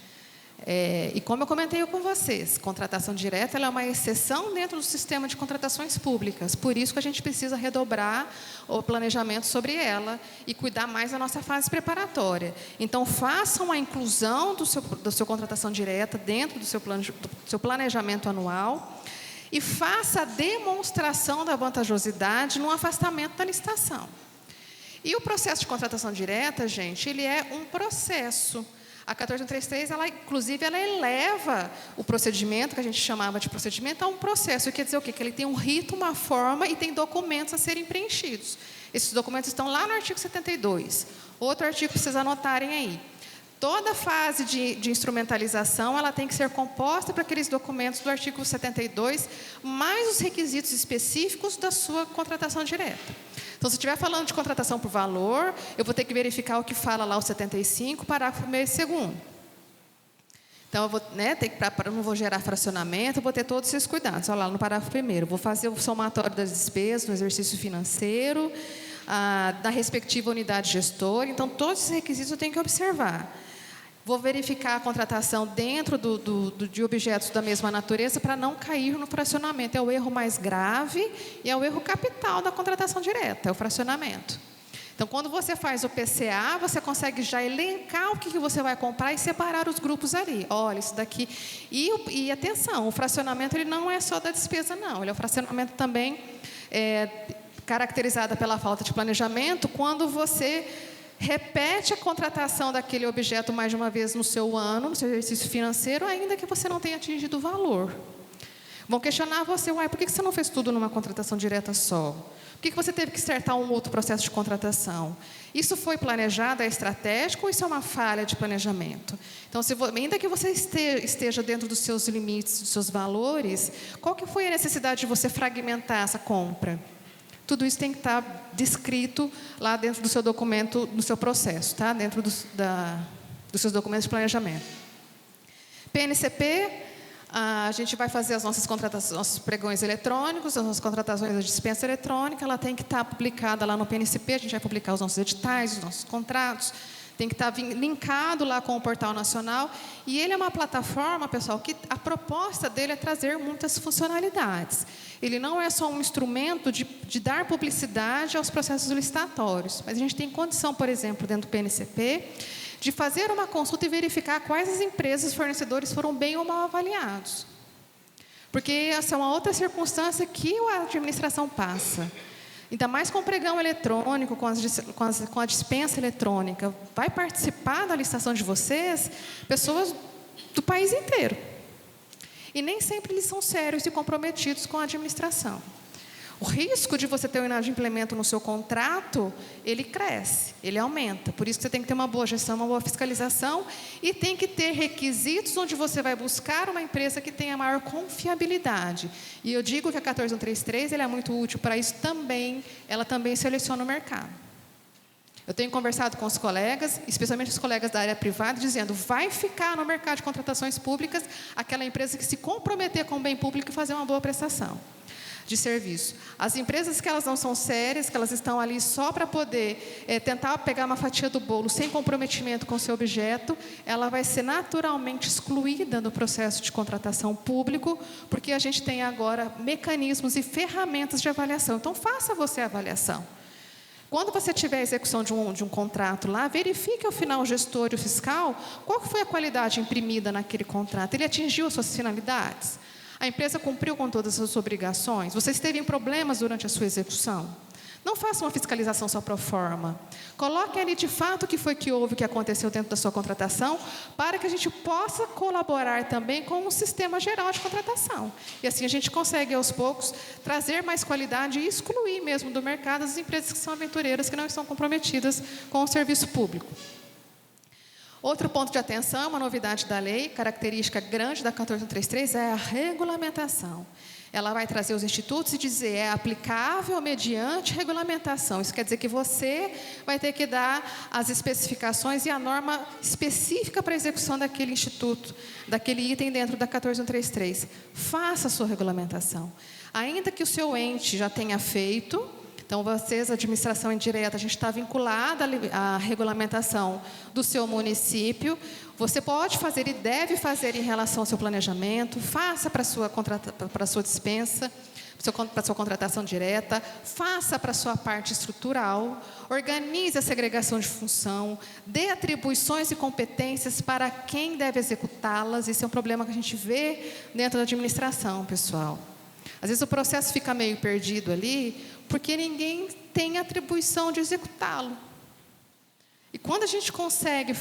E como eu comentei com vocês, contratação direta ela é uma exceção dentro do sistema de contratações públicas. Por isso que a gente precisa redobrar o planejamento sobre ela e cuidar mais da nossa fase preparatória. Então, façam a inclusão do seu contratação direta dentro do seu planejamento anual e faça a demonstração da vantajosidade no afastamento da licitação. E o processo de contratação direta, gente, ele é um processo. A 14133, inclusive, ela eleva o procedimento, que a gente chamava de procedimento, a um processo. Quer dizer o quê? Que ele tem um rito, uma forma e tem documentos a serem preenchidos. Esses documentos estão lá no artigo 72. Outro artigo para vocês anotarem aí. Toda fase de instrumentalização, ela tem que ser composta por aqueles documentos do artigo 72, mais os requisitos específicos da sua contratação direta. Então, se estiver falando de contratação por valor, eu vou ter que verificar o que fala lá o 75, parágrafo 1º e 2º. Então, eu vou, não vou gerar fracionamento, eu vou ter todos esses cuidados. Olha lá, no parágrafo 1º, vou fazer o somatório das despesas no exercício financeiro, da respectiva unidade gestora. Então, todos esses requisitos eu tenho que observar. Vou verificar a contratação dentro de objetos da mesma natureza para não cair no fracionamento. É o erro mais grave e é o erro capital da contratação direta, é o fracionamento. Então, quando você faz o PCA, você consegue já elencar o que você vai comprar e separar os grupos ali. Olha, isso daqui. E atenção, o fracionamento ele não é só da despesa, não. Ele é o fracionamento também caracterizado pela falta de planejamento, quando você repete a contratação daquele objeto mais de uma vez no seu ano, no seu exercício financeiro, ainda que você não tenha atingido o valor. Vão questionar você, por que você não fez tudo numa contratação direta só? Por que você teve que startar um outro processo de contratação? Isso foi planejado, é estratégico ou isso é uma falha de planejamento? Então, ainda que você esteja dentro dos seus limites, dos seus valores, qual que foi a necessidade de você fragmentar essa compra? Tudo isso tem que estar descrito lá dentro do seu documento, no seu processo, tá? Dentro dos seus documentos de planejamento. PNCP, a gente vai fazer as nossas contratações, nossos pregões eletrônicos, as nossas contratações da dispensa eletrônica, ela tem que estar publicada lá no PNCP, a gente vai publicar os nossos editais, os nossos contratos, tem que estar linkado lá com o Portal Nacional. E ele é uma plataforma, pessoal, que a proposta dele é trazer muitas funcionalidades. Ele não é só um instrumento de dar publicidade aos processos licitatórios, mas a gente tem condição, por exemplo, dentro do PNCP, de fazer uma consulta e verificar quais as empresas fornecedores foram bem ou mal avaliados. Porque essa é uma outra circunstância que a administração passa. Ainda mais com o pregão eletrônico, com a dispensa eletrônica. Vai participar da licitação de vocês pessoas do país inteiro. E nem sempre eles são sérios e comprometidos com a administração. O risco de você ter um inadimplemento no seu contrato, ele cresce, ele aumenta. Por isso que você tem que ter uma boa gestão, uma boa fiscalização e tem que ter requisitos onde você vai buscar uma empresa que tenha maior confiabilidade. E eu digo que a 14133 ele é muito útil para isso também, ela também seleciona o mercado. Eu tenho conversado com os colegas, especialmente os colegas da área privada, dizendo, vai ficar no mercado de contratações públicas aquela empresa que se comprometer com o bem público e fazer uma boa prestação de serviço. As empresas que elas não são sérias, que elas estão ali só para poder tentar pegar uma fatia do bolo sem comprometimento com o seu objeto, ela vai ser naturalmente excluída do processo de contratação público, porque a gente tem agora mecanismos e ferramentas de avaliação. Então, faça você a avaliação. Quando você tiver a execução de um contrato lá, verifique ao final o gestor e o fiscal qual foi a qualidade imprimida naquele contrato. Ele atingiu as suas finalidades? A empresa cumpriu com todas as suas obrigações? Vocês teve problemas durante a sua execução? Não faça uma fiscalização só pro forma. Coloque ali de fato o que foi que houve, o que aconteceu dentro da sua contratação, para que a gente possa colaborar também com o sistema geral de contratação. E assim a gente consegue, aos poucos, trazer mais qualidade e excluir mesmo do mercado as empresas que são aventureiras, que não estão comprometidas com o serviço público. Outro ponto de atenção, uma novidade da lei, característica grande da 14133, é a regulamentação. Ela vai trazer os institutos e dizer, é aplicável mediante regulamentação. Isso quer dizer que você vai ter que dar as especificações e a norma específica para a execução daquele instituto, daquele item dentro da 14133. Faça a sua regulamentação. Ainda que o seu ente já tenha feito, então vocês, a administração indireta, a gente está vinculada à regulamentação do seu município. Você pode fazer e deve fazer em relação ao seu planejamento, faça para a sua dispensa, para a sua contratação direta, faça para a sua parte estrutural, organize a segregação de função, dê atribuições e competências para quem deve executá-las. Esse é um problema que a gente vê dentro da administração, pessoal. Às vezes o processo fica meio perdido ali, porque ninguém tem atribuição de executá-lo. E quando a gente consegue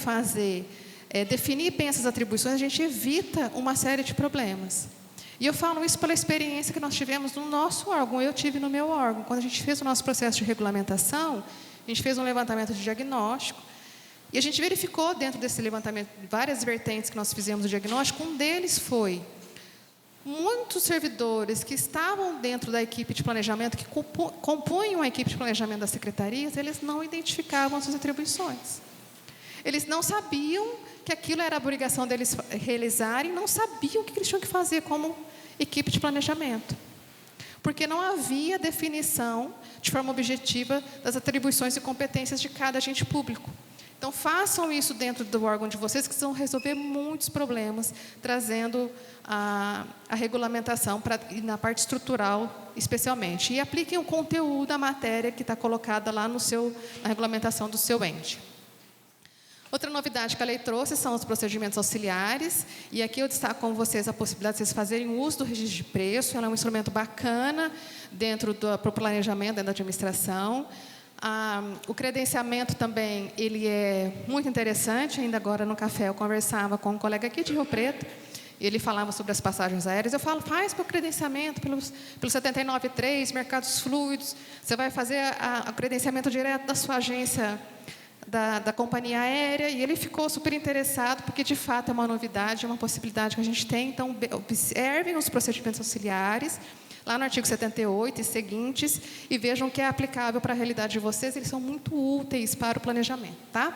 definir bem essas atribuições, a gente evita uma série de problemas. E eu falo isso pela experiência que nós tivemos no nosso órgão, eu tive no meu órgão. Quando a gente fez o nosso processo de regulamentação, a gente fez um levantamento de diagnóstico, e a gente verificou dentro desse levantamento várias vertentes que nós fizemos o diagnóstico. Um deles foi muitos servidores que estavam dentro da equipe de planejamento, que compunham a equipe de planejamento das secretarias, eles não identificavam suas atribuições. Eles não sabiam que aquilo era a obrigação deles realizarem, não sabiam o que eles tinham que fazer como equipe de planejamento. Porque não havia definição de forma objetiva das atribuições e competências de cada agente público. Então, façam isso dentro do órgão de vocês, que vão resolver muitos problemas, trazendo a regulamentação na parte estrutural, especialmente. E apliquem o conteúdo da matéria que está colocada lá na regulamentação do seu ente. Outra novidade que a lei trouxe são os procedimentos auxiliares, e aqui eu destaco com vocês a possibilidade de vocês fazerem uso do registro de preço. Ela é um instrumento bacana para o planejamento, dentro da administração. O credenciamento também, ele é muito interessante. Ainda agora no café eu conversava com um colega aqui de Rio Preto, e ele falava sobre as passagens aéreas. Eu falo, faz para o credenciamento pelo 79.3, mercados fluidos, você vai fazer o credenciamento direto da sua agência da companhia aérea. E ele ficou super interessado, porque de fato é uma novidade, é uma possibilidade que a gente tem. Então, observem os procedimentos auxiliares lá no artigo 78 e seguintes, e vejam que é aplicável para a realidade de vocês. Eles são muito úteis para o planejamento, tá?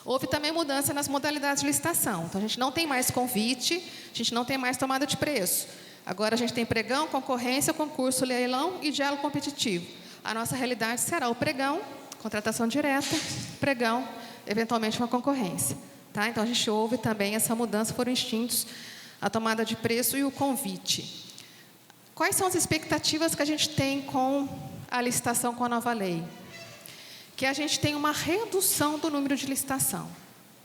Houve também mudança nas modalidades de licitação. Então, a gente não tem mais convite, a gente não tem mais tomada de preço. Agora, a gente tem pregão, concorrência, concurso, leilão e diálogo competitivo. A nossa realidade será o pregão, contratação direta, pregão, eventualmente uma concorrência, tá? Então, a gente houve também essa mudança, foram extintos a tomada de preço e o convite. Quais são as expectativas que a gente tem com a licitação com a nova lei? Que a gente tem uma redução do número de licitação,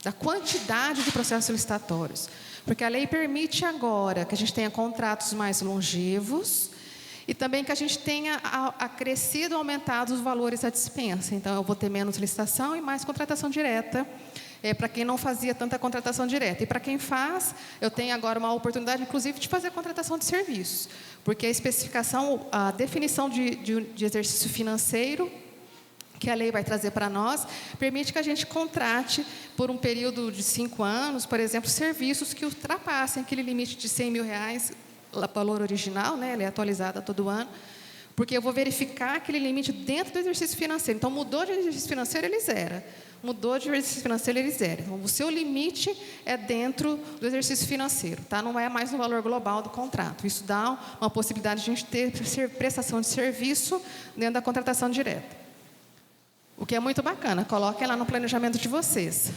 da quantidade de processos licitatórios. Porque a lei permite agora que a gente tenha contratos mais longevos e também que a gente tenha acrescido, aumentado os valores da dispensa. Então, eu vou ter menos licitação e mais contratação direta, para quem não fazia tanta contratação direta. E para quem faz, eu tenho agora uma oportunidade, inclusive, de fazer contratação de serviços. Porque a especificação, a definição de exercício financeiro, que a lei vai trazer para nós, permite que a gente contrate, por um período de 5 anos, por exemplo, serviços que ultrapassem aquele limite de R$100 mil, valor original, né? Ele é atualizado todo ano, porque eu vou verificar aquele limite dentro do exercício financeiro. Então, mudou de exercício financeiro, ele zera. Mudou de exercício financeiro, ele zera. Então, o seu limite é dentro do exercício financeiro, tá? Não é mais no valor global do contrato. Isso dá uma possibilidade de a gente ter prestação de serviço dentro da contratação direta. O que é muito bacana, coloquem lá no planejamento de vocês.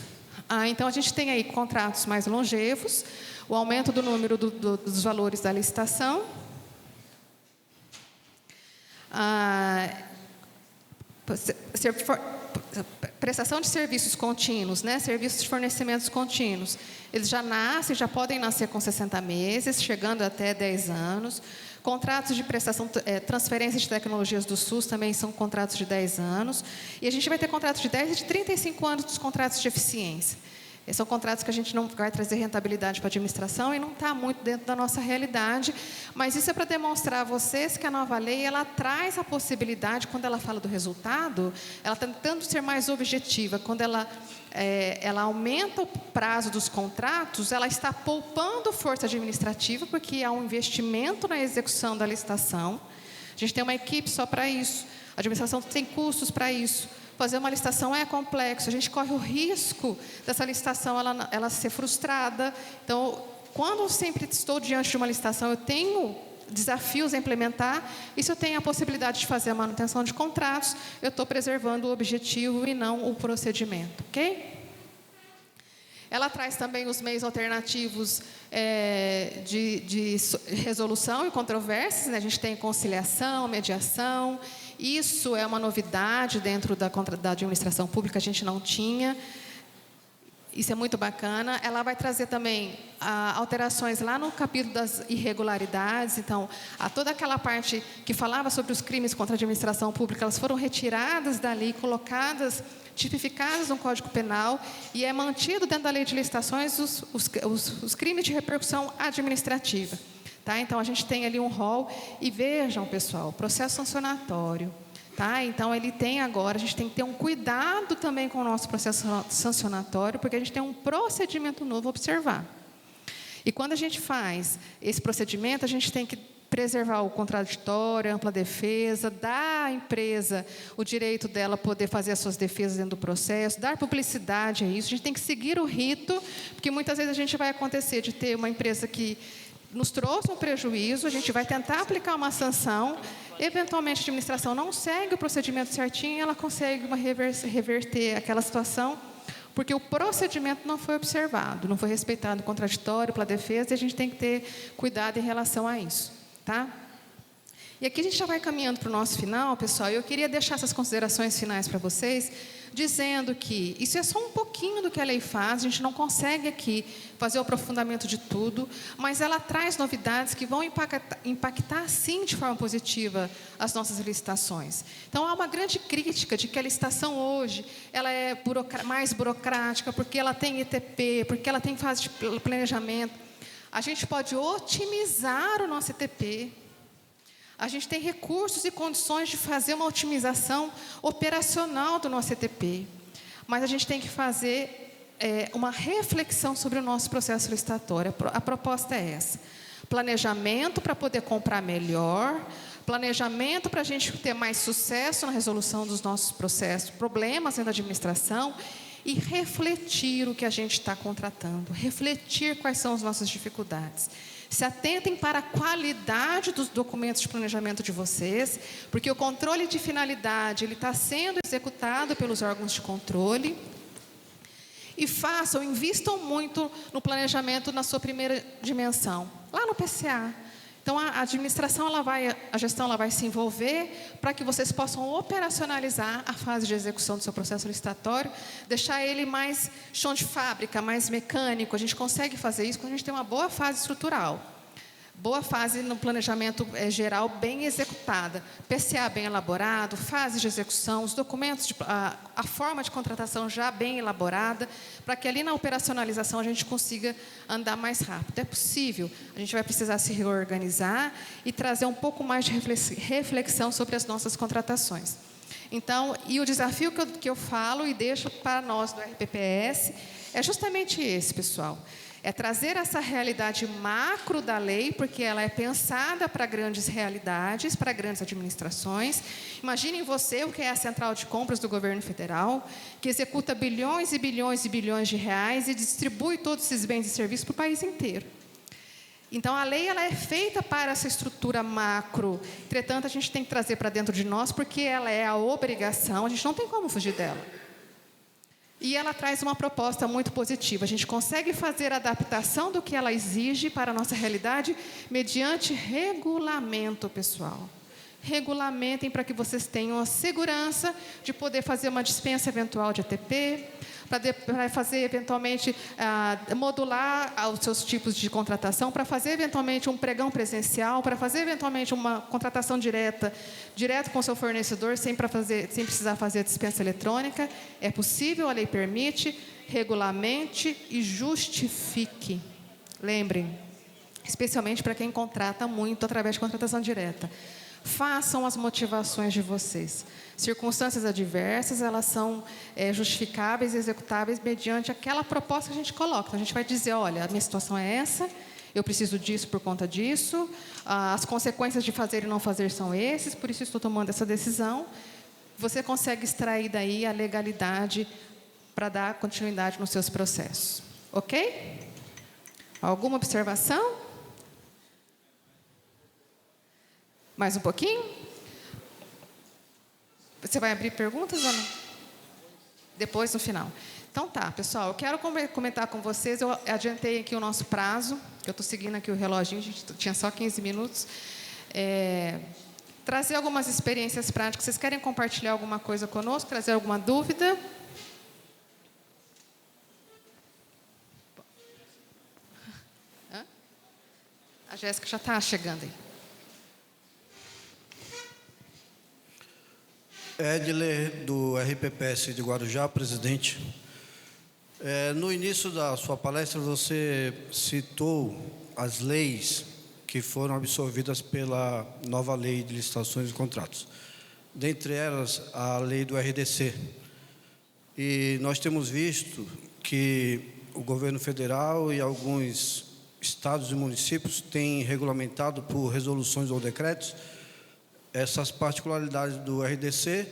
Então, a gente tem aí contratos mais longevos, o aumento do número dos valores da licitação, prestação de serviços contínuos, né? Serviços de fornecimentos contínuos. Eles já podem nascer com 60 meses, chegando até 10 anos. Contratos de prestação, transferência de tecnologias do SUS também são contratos de 10 anos. E a gente vai ter contratos de 10 e de 35 anos dos contratos de eficiência. São contratos que a gente não vai trazer rentabilidade para a administração e não está muito dentro da nossa realidade, mas isso é para demonstrar a vocês que a nova lei, ela traz a possibilidade, quando ela fala do resultado, ela está tentando ser mais objetiva. Quando ela aumenta o prazo dos contratos, ela está poupando força administrativa, porque há um investimento na execução da licitação. A gente tem uma equipe só para isso, a administração tem custos para isso. Fazer uma licitação é complexo, a gente corre o risco dessa licitação ela ser frustrada. Então, quando eu sempre estou diante de uma licitação, eu tenho desafios a implementar, e se eu tenho a possibilidade de fazer a manutenção de contratos, eu estou preservando o objetivo e não o procedimento, ok? Ela traz também os meios alternativos de resolução e controvérsias, né? A gente tem conciliação, mediação. Isso é uma novidade dentro da administração pública, a gente não tinha. Isso é muito bacana. Ela vai trazer também alterações lá no capítulo das irregularidades. Então, toda aquela parte que falava sobre os crimes contra a administração pública, elas foram retiradas dali, colocadas, tipificadas no Código Penal, e é mantido dentro da Lei de Licitações os crimes de repercussão administrativa. Tá? Então, a gente tem ali um rol, e vejam, pessoal, processo sancionatório. Tá? Então, ele tem agora, a gente tem que ter um cuidado também com o nosso processo sancionatório, porque a gente tem um procedimento novo a observar. E quando a gente faz esse procedimento, a gente tem que preservar o contraditório, a ampla defesa, dar à empresa o direito dela poder fazer as suas defesas dentro do processo, dar publicidade a isso. A gente tem que seguir o rito, porque muitas vezes a gente vai acontecer de ter uma empresa que nos trouxe um prejuízo, a gente vai tentar aplicar uma sanção, eventualmente a administração não segue o procedimento certinho e ela consegue reverter aquela situação, porque o procedimento não foi observado, não foi respeitado o contraditório pela defesa, e a gente tem que ter cuidado em relação a isso. Tá? E aqui a gente já vai caminhando para o nosso final, pessoal. Eu queria deixar essas considerações finais para vocês, dizendo que isso é só um pouquinho do que a lei faz, a gente não consegue aqui fazer o aprofundamento de tudo, mas ela traz novidades que vão impactar sim, de forma positiva, as nossas licitações. Então, há uma grande crítica de que a licitação hoje ela é mais burocrática, porque ela tem ETP, porque ela tem fase de planejamento. A gente pode otimizar o nosso ETP. A gente tem recursos e condições de fazer uma otimização operacional do nosso ETP. Mas a gente tem que fazer uma reflexão sobre o nosso processo licitatório. A proposta é essa. Planejamento para poder comprar melhor, planejamento para a gente ter mais sucesso na resolução dos nossos processos, problemas dentro da administração, e refletir o que a gente está contratando, refletir quais são as nossas dificuldades. Se atentem para a qualidade dos documentos de planejamento de vocês, porque o controle de finalidade ele está sendo executado pelos órgãos de controle. E invistam muito no planejamento na sua primeira dimensão, lá no PCA. Então, a administração, a gestão ela vai se envolver para que vocês possam operacionalizar a fase de execução do seu processo licitatório, deixar ele mais chão de fábrica, mais mecânico. A gente consegue fazer isso quando a gente tem uma boa fase estrutural. Boa fase no planejamento geral bem executada, PCA bem elaborado, fase de execução, os documentos, a forma de contratação já bem elaborada, para que ali na operacionalização a gente consiga andar mais rápido. É possível, a gente vai precisar se reorganizar e trazer um pouco mais de reflexão sobre as nossas contratações. Então, e o desafio que eu falo e deixo para nós do RPPS é justamente esse, pessoal. É trazer essa realidade macro da lei, porque ela é pensada para grandes realidades, para grandes administrações. Imaginem você o que é a Central de Compras do Governo Federal, que executa bilhões e bilhões e bilhões de reais e distribui todos esses bens e serviços para o país inteiro. Então, a lei ela é feita para essa estrutura macro. Entretanto, a gente tem que trazer para dentro de nós, porque ela é a obrigação, a gente não tem como fugir dela. E ela traz uma proposta muito positiva. A gente consegue fazer a adaptação do que ela exige para a nossa realidade mediante regulamento, pessoal. Regulamentem para que vocês tenham a segurança de poder fazer uma dispensa eventual de ATP, para fazer eventualmente modular os seus tipos de contratação, para fazer eventualmente um pregão presencial, para fazer eventualmente uma contratação direto com o seu fornecedor, sem precisar fazer a dispensa eletrônica. É possível, a lei permite. regulamente e justifique. Lembrem, especialmente para quem contrata muito através de contratação direta. Façam as motivações de vocês. Circunstâncias adversas, elas são justificáveis e executáveis mediante aquela proposta que a gente coloca. Então, a gente vai dizer, olha, a minha situação é essa, eu preciso disso por conta disso, as consequências de fazer e não fazer são esses, por isso estou tomando essa decisão. Você consegue extrair daí a legalidade para dar continuidade nos seus processos. Ok? Alguma observação? Mais um pouquinho? Você vai abrir perguntas ou não? Depois, no final. Então tá, pessoal, eu quero comentar com vocês, eu adiantei aqui o nosso prazo, que eu estou seguindo aqui o reloginho, a gente tinha só 15 minutos. Trazer algumas experiências práticas. Vocês querem compartilhar alguma coisa conosco? Trazer alguma dúvida? A Jéssica já está chegando aí. Edler, do RPPS de Guarujá, presidente. No início da sua palestra, você citou as leis que foram absorvidas pela nova lei de licitações e contratos. Dentre elas, a lei do RDC. E nós temos visto que o governo federal e alguns estados e municípios têm regulamentado por resoluções ou decretos essas particularidades do RDC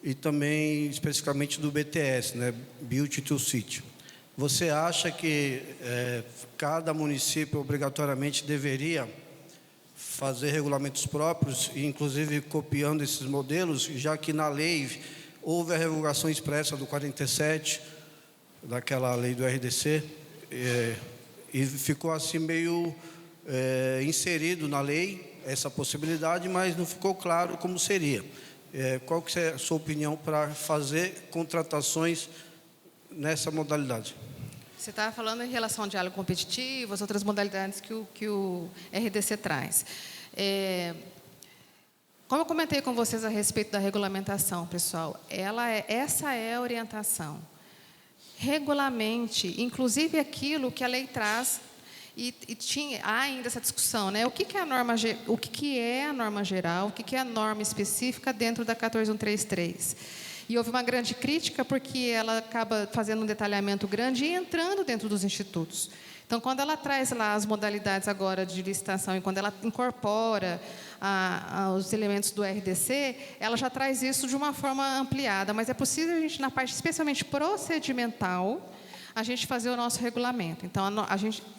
e também especificamente do BTS, né, Build to Suit. Você acha que cada município obrigatoriamente deveria fazer regulamentos próprios, inclusive copiando esses modelos, já que na lei houve a revogação expressa do 47, daquela lei do RDC, e ficou assim meio inserido na lei essa possibilidade, mas não ficou claro como seria. Qual que é a sua opinião para fazer contratações nessa modalidade? Você estava falando em relação ao diálogo competitivo, as outras modalidades que o RDC traz. Como eu comentei com vocês a respeito da regulamentação, pessoal, essa é a orientação. Regulamente, inclusive aquilo que a lei traz. Há ainda essa discussão, né? O que é a norma geral, o que é a norma específica dentro da 14133? E houve uma grande crítica porque ela acaba fazendo um detalhamento grande e entrando dentro dos institutos. Então, quando ela traz lá as modalidades agora de licitação e quando ela incorpora os elementos do RDC, ela já traz isso de uma forma ampliada. Mas é possível a gente, na parte especialmente procedimental, a gente fazer o nosso regulamento. Então,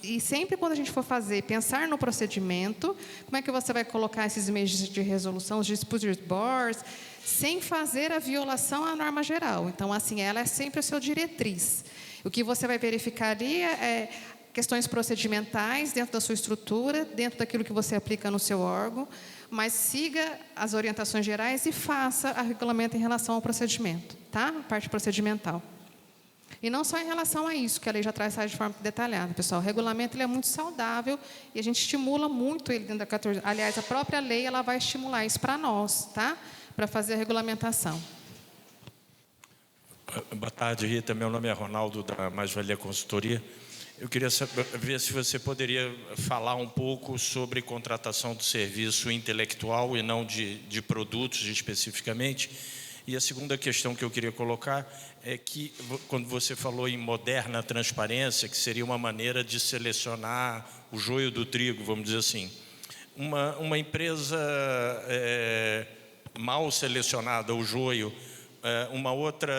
e sempre quando a gente for pensar no procedimento, como é que você vai colocar esses meios de resolução, os disputed boards, sem fazer a violação à norma geral. Então, assim, ela é sempre a sua diretriz. O que você vai verificar ali é questões procedimentais dentro da sua estrutura, dentro daquilo que você aplica no seu órgão, mas siga as orientações gerais e faça a regulamento em relação ao procedimento, tá? A parte procedimental. E não só em relação a isso, que a lei já traz de forma detalhada, pessoal. O regulamento ele é muito saudável e a gente estimula muito ele dentro da 14. Aliás, a própria lei ela vai estimular isso para nós, tá? Para fazer a regulamentação. Boa tarde, Rita. Meu nome é Ronaldo, da Mais Valia Consultoria. Eu queria ver se você poderia falar um pouco sobre contratação de serviço intelectual e não de produtos especificamente. E a segunda questão que eu queria colocar é que, quando você falou em moderna transparência, que seria uma maneira de selecionar o joio do trigo, vamos dizer assim. Uma empresa mal selecionada, o joio, uma outra,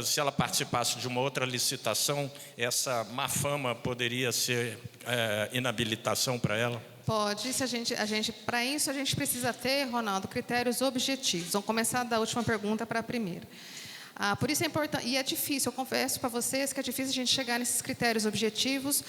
se ela participasse de uma outra licitação, essa má fama poderia ser inabilitação para ela? Pode, para isso a gente precisa ter, Ronaldo, critérios objetivos. Vamos começar da última pergunta para a primeira. Por isso é importante, e é difícil, eu confesso para vocês que é difícil a gente chegar nesses critérios objetivos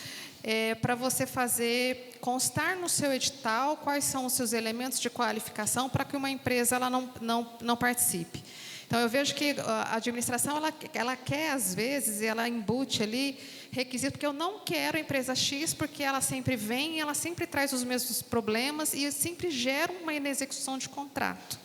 para você fazer constar no seu edital quais são os seus elementos de qualificação para que uma empresa ela não participe. Então, eu vejo que a administração, ela quer, às vezes, ela embute ali requisito, porque eu não quero a empresa X, porque ela sempre vem, ela sempre traz os mesmos problemas e sempre gera uma inexecução de contrato.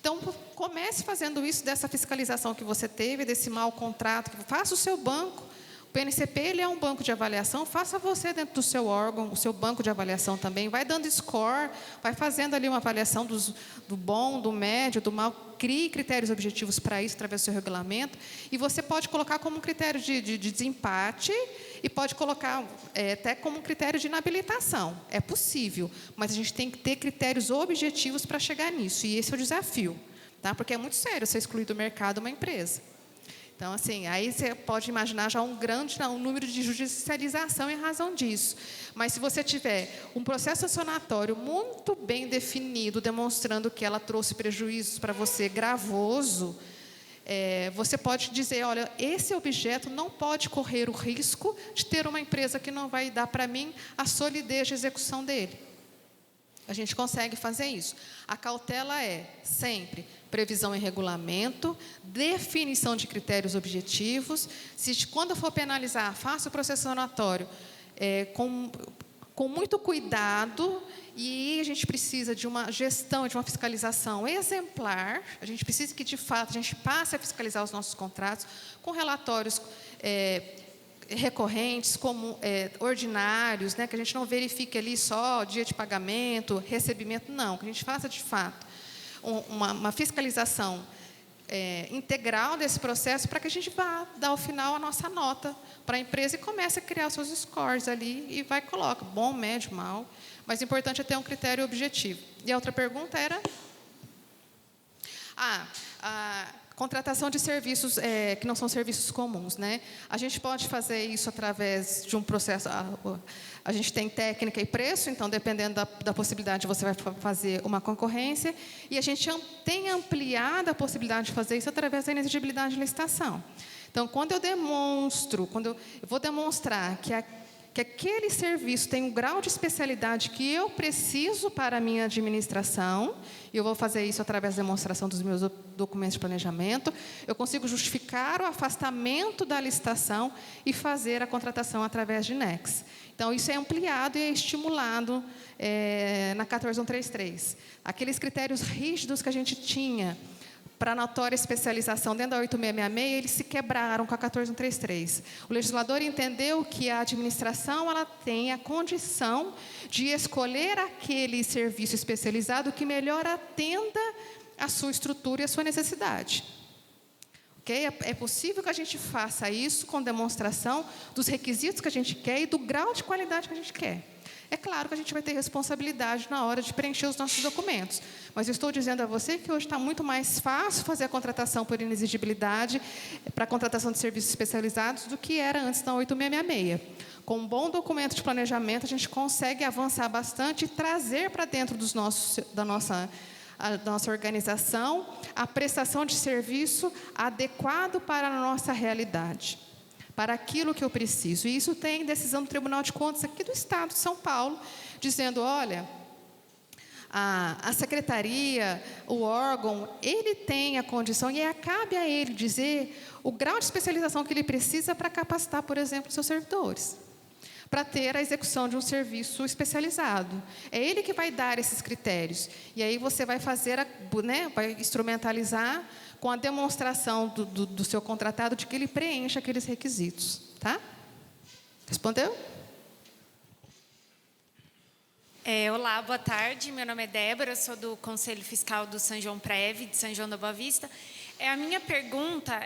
Então, comece fazendo isso, dessa fiscalização que você teve, desse mau contrato. Faça o seu banco. O PNCP, ele é um banco de avaliação. Faça você dentro do seu órgão, o seu banco de avaliação também. Vai dando score, vai fazendo ali uma avaliação do bom, do médio, do mal. Crie critérios objetivos para isso, através do seu regulamento. E você pode colocar como um critério de desempate e pode colocar até como um critério de inabilitação. É possível, mas a gente tem que ter critérios objetivos para chegar nisso. E esse é o desafio, tá? Porque é muito sério você excluir do mercado uma empresa. Então, assim, aí você pode imaginar já um número de judicialização em razão disso. Mas se você tiver um processo sancionatório muito bem definido, demonstrando que ela trouxe prejuízos para você gravoso, você pode dizer, olha, esse objeto não pode correr o risco de ter uma empresa que não vai dar para mim a solidez de execução dele. A gente consegue fazer isso. A cautela é sempre previsão em regulamento, definição de critérios objetivos. Se quando for penalizar, faça o processo sancionatório com muito cuidado, e a gente precisa de uma gestão, de uma fiscalização exemplar. A gente precisa que, de fato, a gente passe a fiscalizar os nossos contratos com relatórios recorrentes, como ordinários, né, que a gente não verifique ali só dia de pagamento, recebimento, não, que a gente faça, de fato, uma fiscalização integral desse processo, para que a gente vá dar, ao final, a nossa nota para a empresa e comece a criar os seus scores ali e coloca bom, médio, mal. Mas o importante é ter um critério objetivo. E a outra pergunta era? A contratação de serviços que não são serviços comuns, né? A gente pode fazer isso através de um processo. A gente tem técnica e preço, então, dependendo da possibilidade, você vai fazer uma concorrência. E a gente tem ampliado a possibilidade de fazer isso através da inexigibilidade de licitação. Então, quando eu vou demonstrar que aquele serviço tem um grau de especialidade que eu preciso para a minha administração, e eu vou fazer isso através da demonstração dos meus documentos de planejamento, eu consigo justificar o afastamento da licitação e fazer a contratação através de NEX. Então, isso é ampliado e é estimulado na 14133. Aqueles critérios rígidos que a gente tinha para a notória especialização dentro da 8666, eles se quebraram com a 14133. O legislador entendeu que a administração ela tem a condição de escolher aquele serviço especializado que melhor atenda a sua estrutura e a sua necessidade. Okay? É possível que a gente faça isso com demonstração dos requisitos que a gente quer e do grau de qualidade que a gente quer. É claro que a gente vai ter responsabilidade na hora de preencher os nossos documentos. Mas eu estou dizendo a você que hoje está muito mais fácil fazer a contratação por inexigibilidade para a contratação de serviços especializados do que era antes da 8666. Com um bom documento de planejamento, a gente consegue avançar bastante e trazer para dentro da nossa organização a prestação de serviço adequado para a nossa realidade, para aquilo que eu preciso. E isso tem decisão do Tribunal de Contas aqui do Estado de São Paulo, dizendo, olha, a secretaria, o órgão, ele tem a condição, e cabe a ele dizer o grau de especialização que ele precisa para capacitar, por exemplo, seus servidores, para ter a execução de um serviço especializado. É ele que vai dar esses critérios. E aí você vai fazer, vai instrumentalizar com a demonstração do seu contratado de que ele preenche aqueles requisitos. Tá? Respondeu? Olá, boa tarde. Meu nome é Débora, eu sou do Conselho Fiscal do São João Prev, de São João da Boa Vista. A minha pergunta,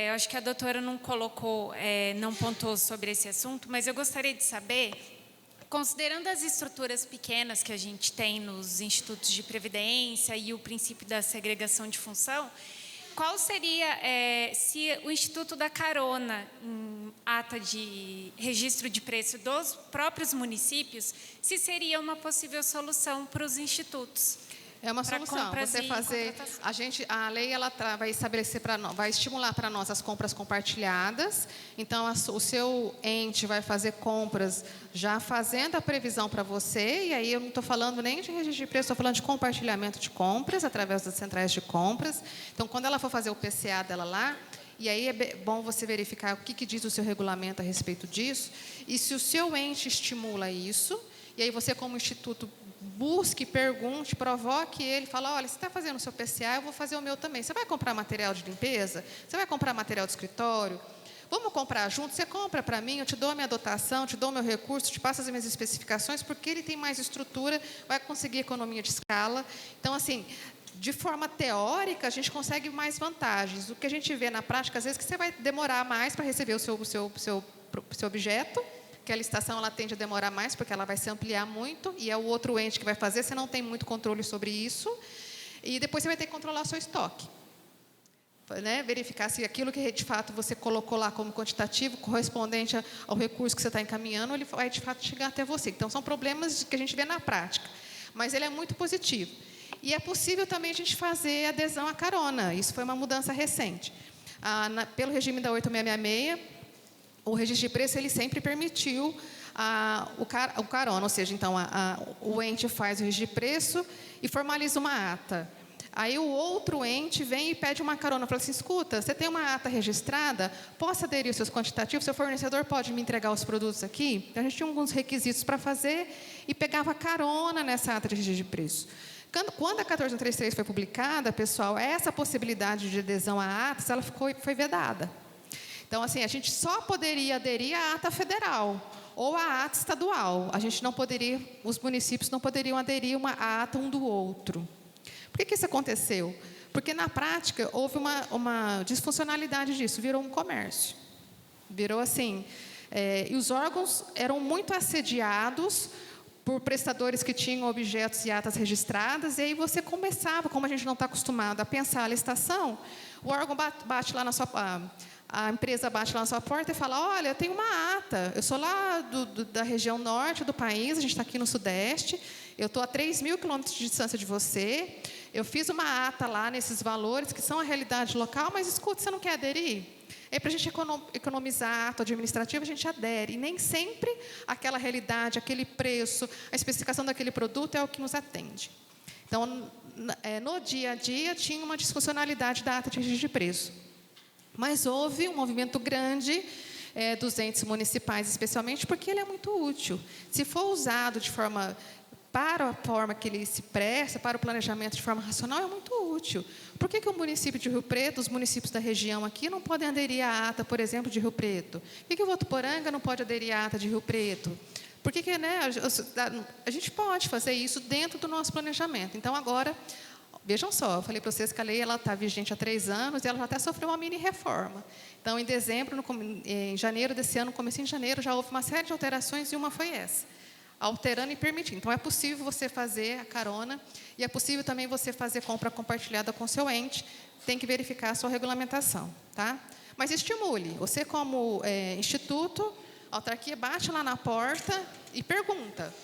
eu acho que a doutora não colocou, não pontuou sobre esse assunto, mas eu gostaria de saber, considerando as estruturas pequenas que a gente tem nos institutos de previdência e o princípio da segregação de função, qual seria, se o Instituto da Carona, em ata de registro de preço dos próprios municípios, se seria uma possível solução para os institutos? É uma solução. Você fazer, a lei ela vai estabelecer vai estimular para nós as compras compartilhadas. Então o seu ente vai fazer compras já fazendo a previsão para você. E aí eu não estou falando nem de registro de preço, estou falando de compartilhamento de compras através das centrais de compras. Então quando ela for fazer o PCA dela lá, e aí é bom você verificar o que diz o seu regulamento a respeito disso. E se o seu ente estimula isso, e aí você como instituto busque, pergunte, provoque ele, fala, olha, você está fazendo o seu PCA, eu vou fazer o meu também. Você vai comprar material de limpeza? Você vai comprar material de escritório? Vamos comprar junto? Você compra para mim, eu te dou a minha dotação, te dou o meu recurso, te passo as minhas especificações, porque ele tem mais estrutura, vai conseguir economia de escala. Então, assim, de forma teórica, a gente consegue mais vantagens. O que a gente vê na prática, às vezes, é que você vai demorar mais para receber o seu objeto, que a licitação ela tende a demorar mais, porque ela vai se ampliar muito, e é o outro ente que vai fazer, você não tem muito controle sobre isso, e depois você vai ter que controlar o seu estoque. Né? Verificar se aquilo que, de fato, você colocou lá como quantitativo, correspondente ao recurso que você está encaminhando, ele vai, de fato, chegar até você. Então, são problemas que a gente vê na prática, mas ele é muito positivo. E é possível também a gente fazer adesão à carona, isso foi uma mudança recente. Pelo regime da 8666, o registro de preço ele sempre permitiu o carona, ou seja, então o ente faz o registro de preço e formaliza uma ata. Aí o outro ente vem e pede uma carona, fala assim, escuta, você tem uma ata registrada, posso aderir os seus quantitativos, seu fornecedor pode me entregar os produtos aqui? Então, a gente tinha alguns requisitos para fazer e pegava carona nessa ata de registro de preço. Quando a 14133 foi publicada, pessoal, essa possibilidade de adesão à ata, ela foi vedada. Então, assim, a gente só poderia aderir à ata federal ou à ata estadual. A gente não poderia, os municípios não poderiam aderir à ata um do outro. Por que isso aconteceu? Porque, na prática, houve uma disfuncionalidade disso, virou um comércio. Virou assim, e os órgãos eram muito assediados por prestadores que tinham objetos e atas registradas, e aí você começava, como a gente não está acostumado a pensar a licitação, o órgão bate lá na sua... A empresa bate lá na sua porta e fala, olha, eu tenho uma ata, eu sou lá da região norte do país, a gente está aqui no sudeste, eu estou a 3.000 quilômetros de distância de você, eu fiz uma ata lá nesses valores que são a realidade local, mas escuta, você não quer aderir? Aí, para a gente economizar ato administrativo, a gente adere. E nem sempre aquela realidade, aquele preço, a especificação daquele produto é o que nos atende. Então, no dia a dia, tinha uma disfuncionalidade da ata de registro de preço. Mas houve um movimento grande dos entes municipais, especialmente, porque ele é muito útil. Se for usado para a forma que ele se presta, para o planejamento de forma racional, é muito útil. Por que o município de Rio Preto, os municípios da região aqui, não podem aderir à ata, por exemplo, de Rio Preto? Por que o Votuporanga não pode aderir à ata de Rio Preto? Porque né, a gente pode fazer isso dentro do nosso planejamento. Então, agora... Vejam só, eu falei para vocês que a lei está vigente há 3 anos e ela já até sofreu uma mini-reforma. Então, em dezembro, em janeiro desse ano, comecinho de janeiro, já houve uma série de alterações e uma foi essa, alterando e permitindo. Então, é possível você fazer a carona e é possível também você fazer compra compartilhada com seu ente, tem que verificar a sua regulamentação. Tá? Mas estimule, você como instituto, autarquia, bate lá na porta e pergunta,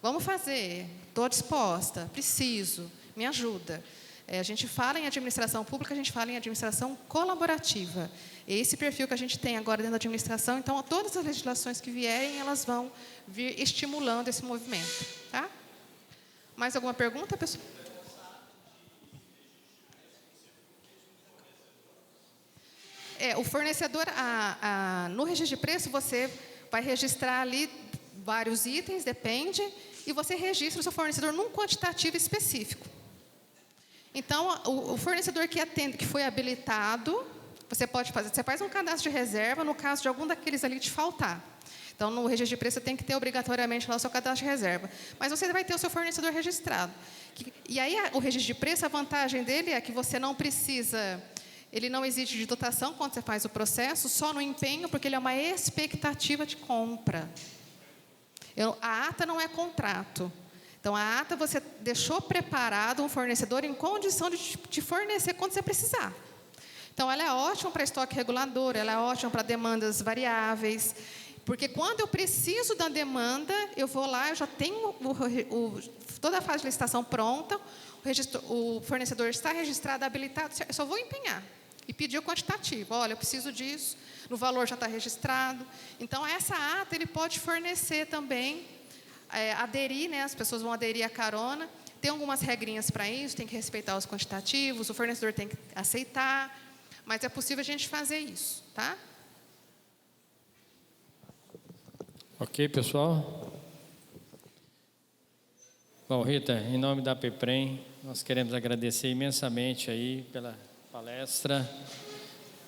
vamos fazer, estou disposta, preciso, me ajuda. A gente fala em administração pública, a gente fala em administração colaborativa. Esse perfil que a gente tem agora dentro da administração, então, todas as legislações que vierem, elas vão vir estimulando esse movimento. Tá? Mais alguma pergunta, pessoal? O fornecedor, no registro de preço, você vai registrar ali vários itens, depende, e você registra o seu fornecedor num quantitativo específico. Então, o fornecedor que atende, que foi habilitado, você faz um cadastro de reserva no caso de algum daqueles ali te faltar. Então, no registro de preço, você tem que ter obrigatoriamente lá o seu cadastro de reserva. Mas você vai ter o seu fornecedor registrado. E aí, o registro de preço, a vantagem dele é que você não precisa... Ele não exige de dotação quando você faz o processo, só no empenho, porque ele é uma expectativa de compra. A ata não é contrato. Então, a ata você deixou preparado um fornecedor em condição de te fornecer quando você precisar. Então, ela é ótima para estoque regulador, ela é ótima para demandas variáveis, porque quando eu preciso da demanda, eu vou lá, eu já tenho toda a fase de licitação pronta, o fornecedor está registrado, habilitado, eu só vou empenhar e pedir o quantitativo. Olha, eu preciso disso, no valor já está registrado. Então, essa ata ele pode fornecer também, aderir, né, as pessoas vão aderir à carona. Tem algumas regrinhas para isso, tem que respeitar os quantitativos, o fornecedor tem que aceitar, mas é possível a gente fazer isso, tá? Ok, pessoal? Bom, Rita, em nome da PEPREM, nós queremos agradecer imensamente aí pela palestra.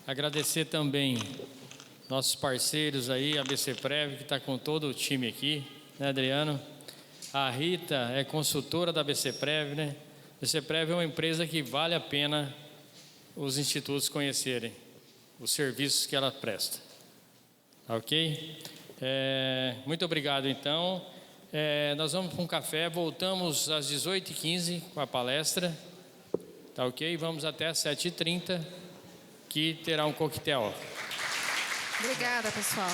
Agradecer também nossos parceiros aí, a BCPrev, que está com todo o time aqui, né, Adriano? A Rita é consultora da BCPrev, né? A BCPrev é uma empresa que vale a pena os institutos conhecerem os serviços que ela presta. Ok? Muito obrigado, então. Nós vamos para um café, voltamos às 18h15 com a palestra. Tá ok? Vamos até às 7h30, que terá um coquetel. Obrigada, pessoal.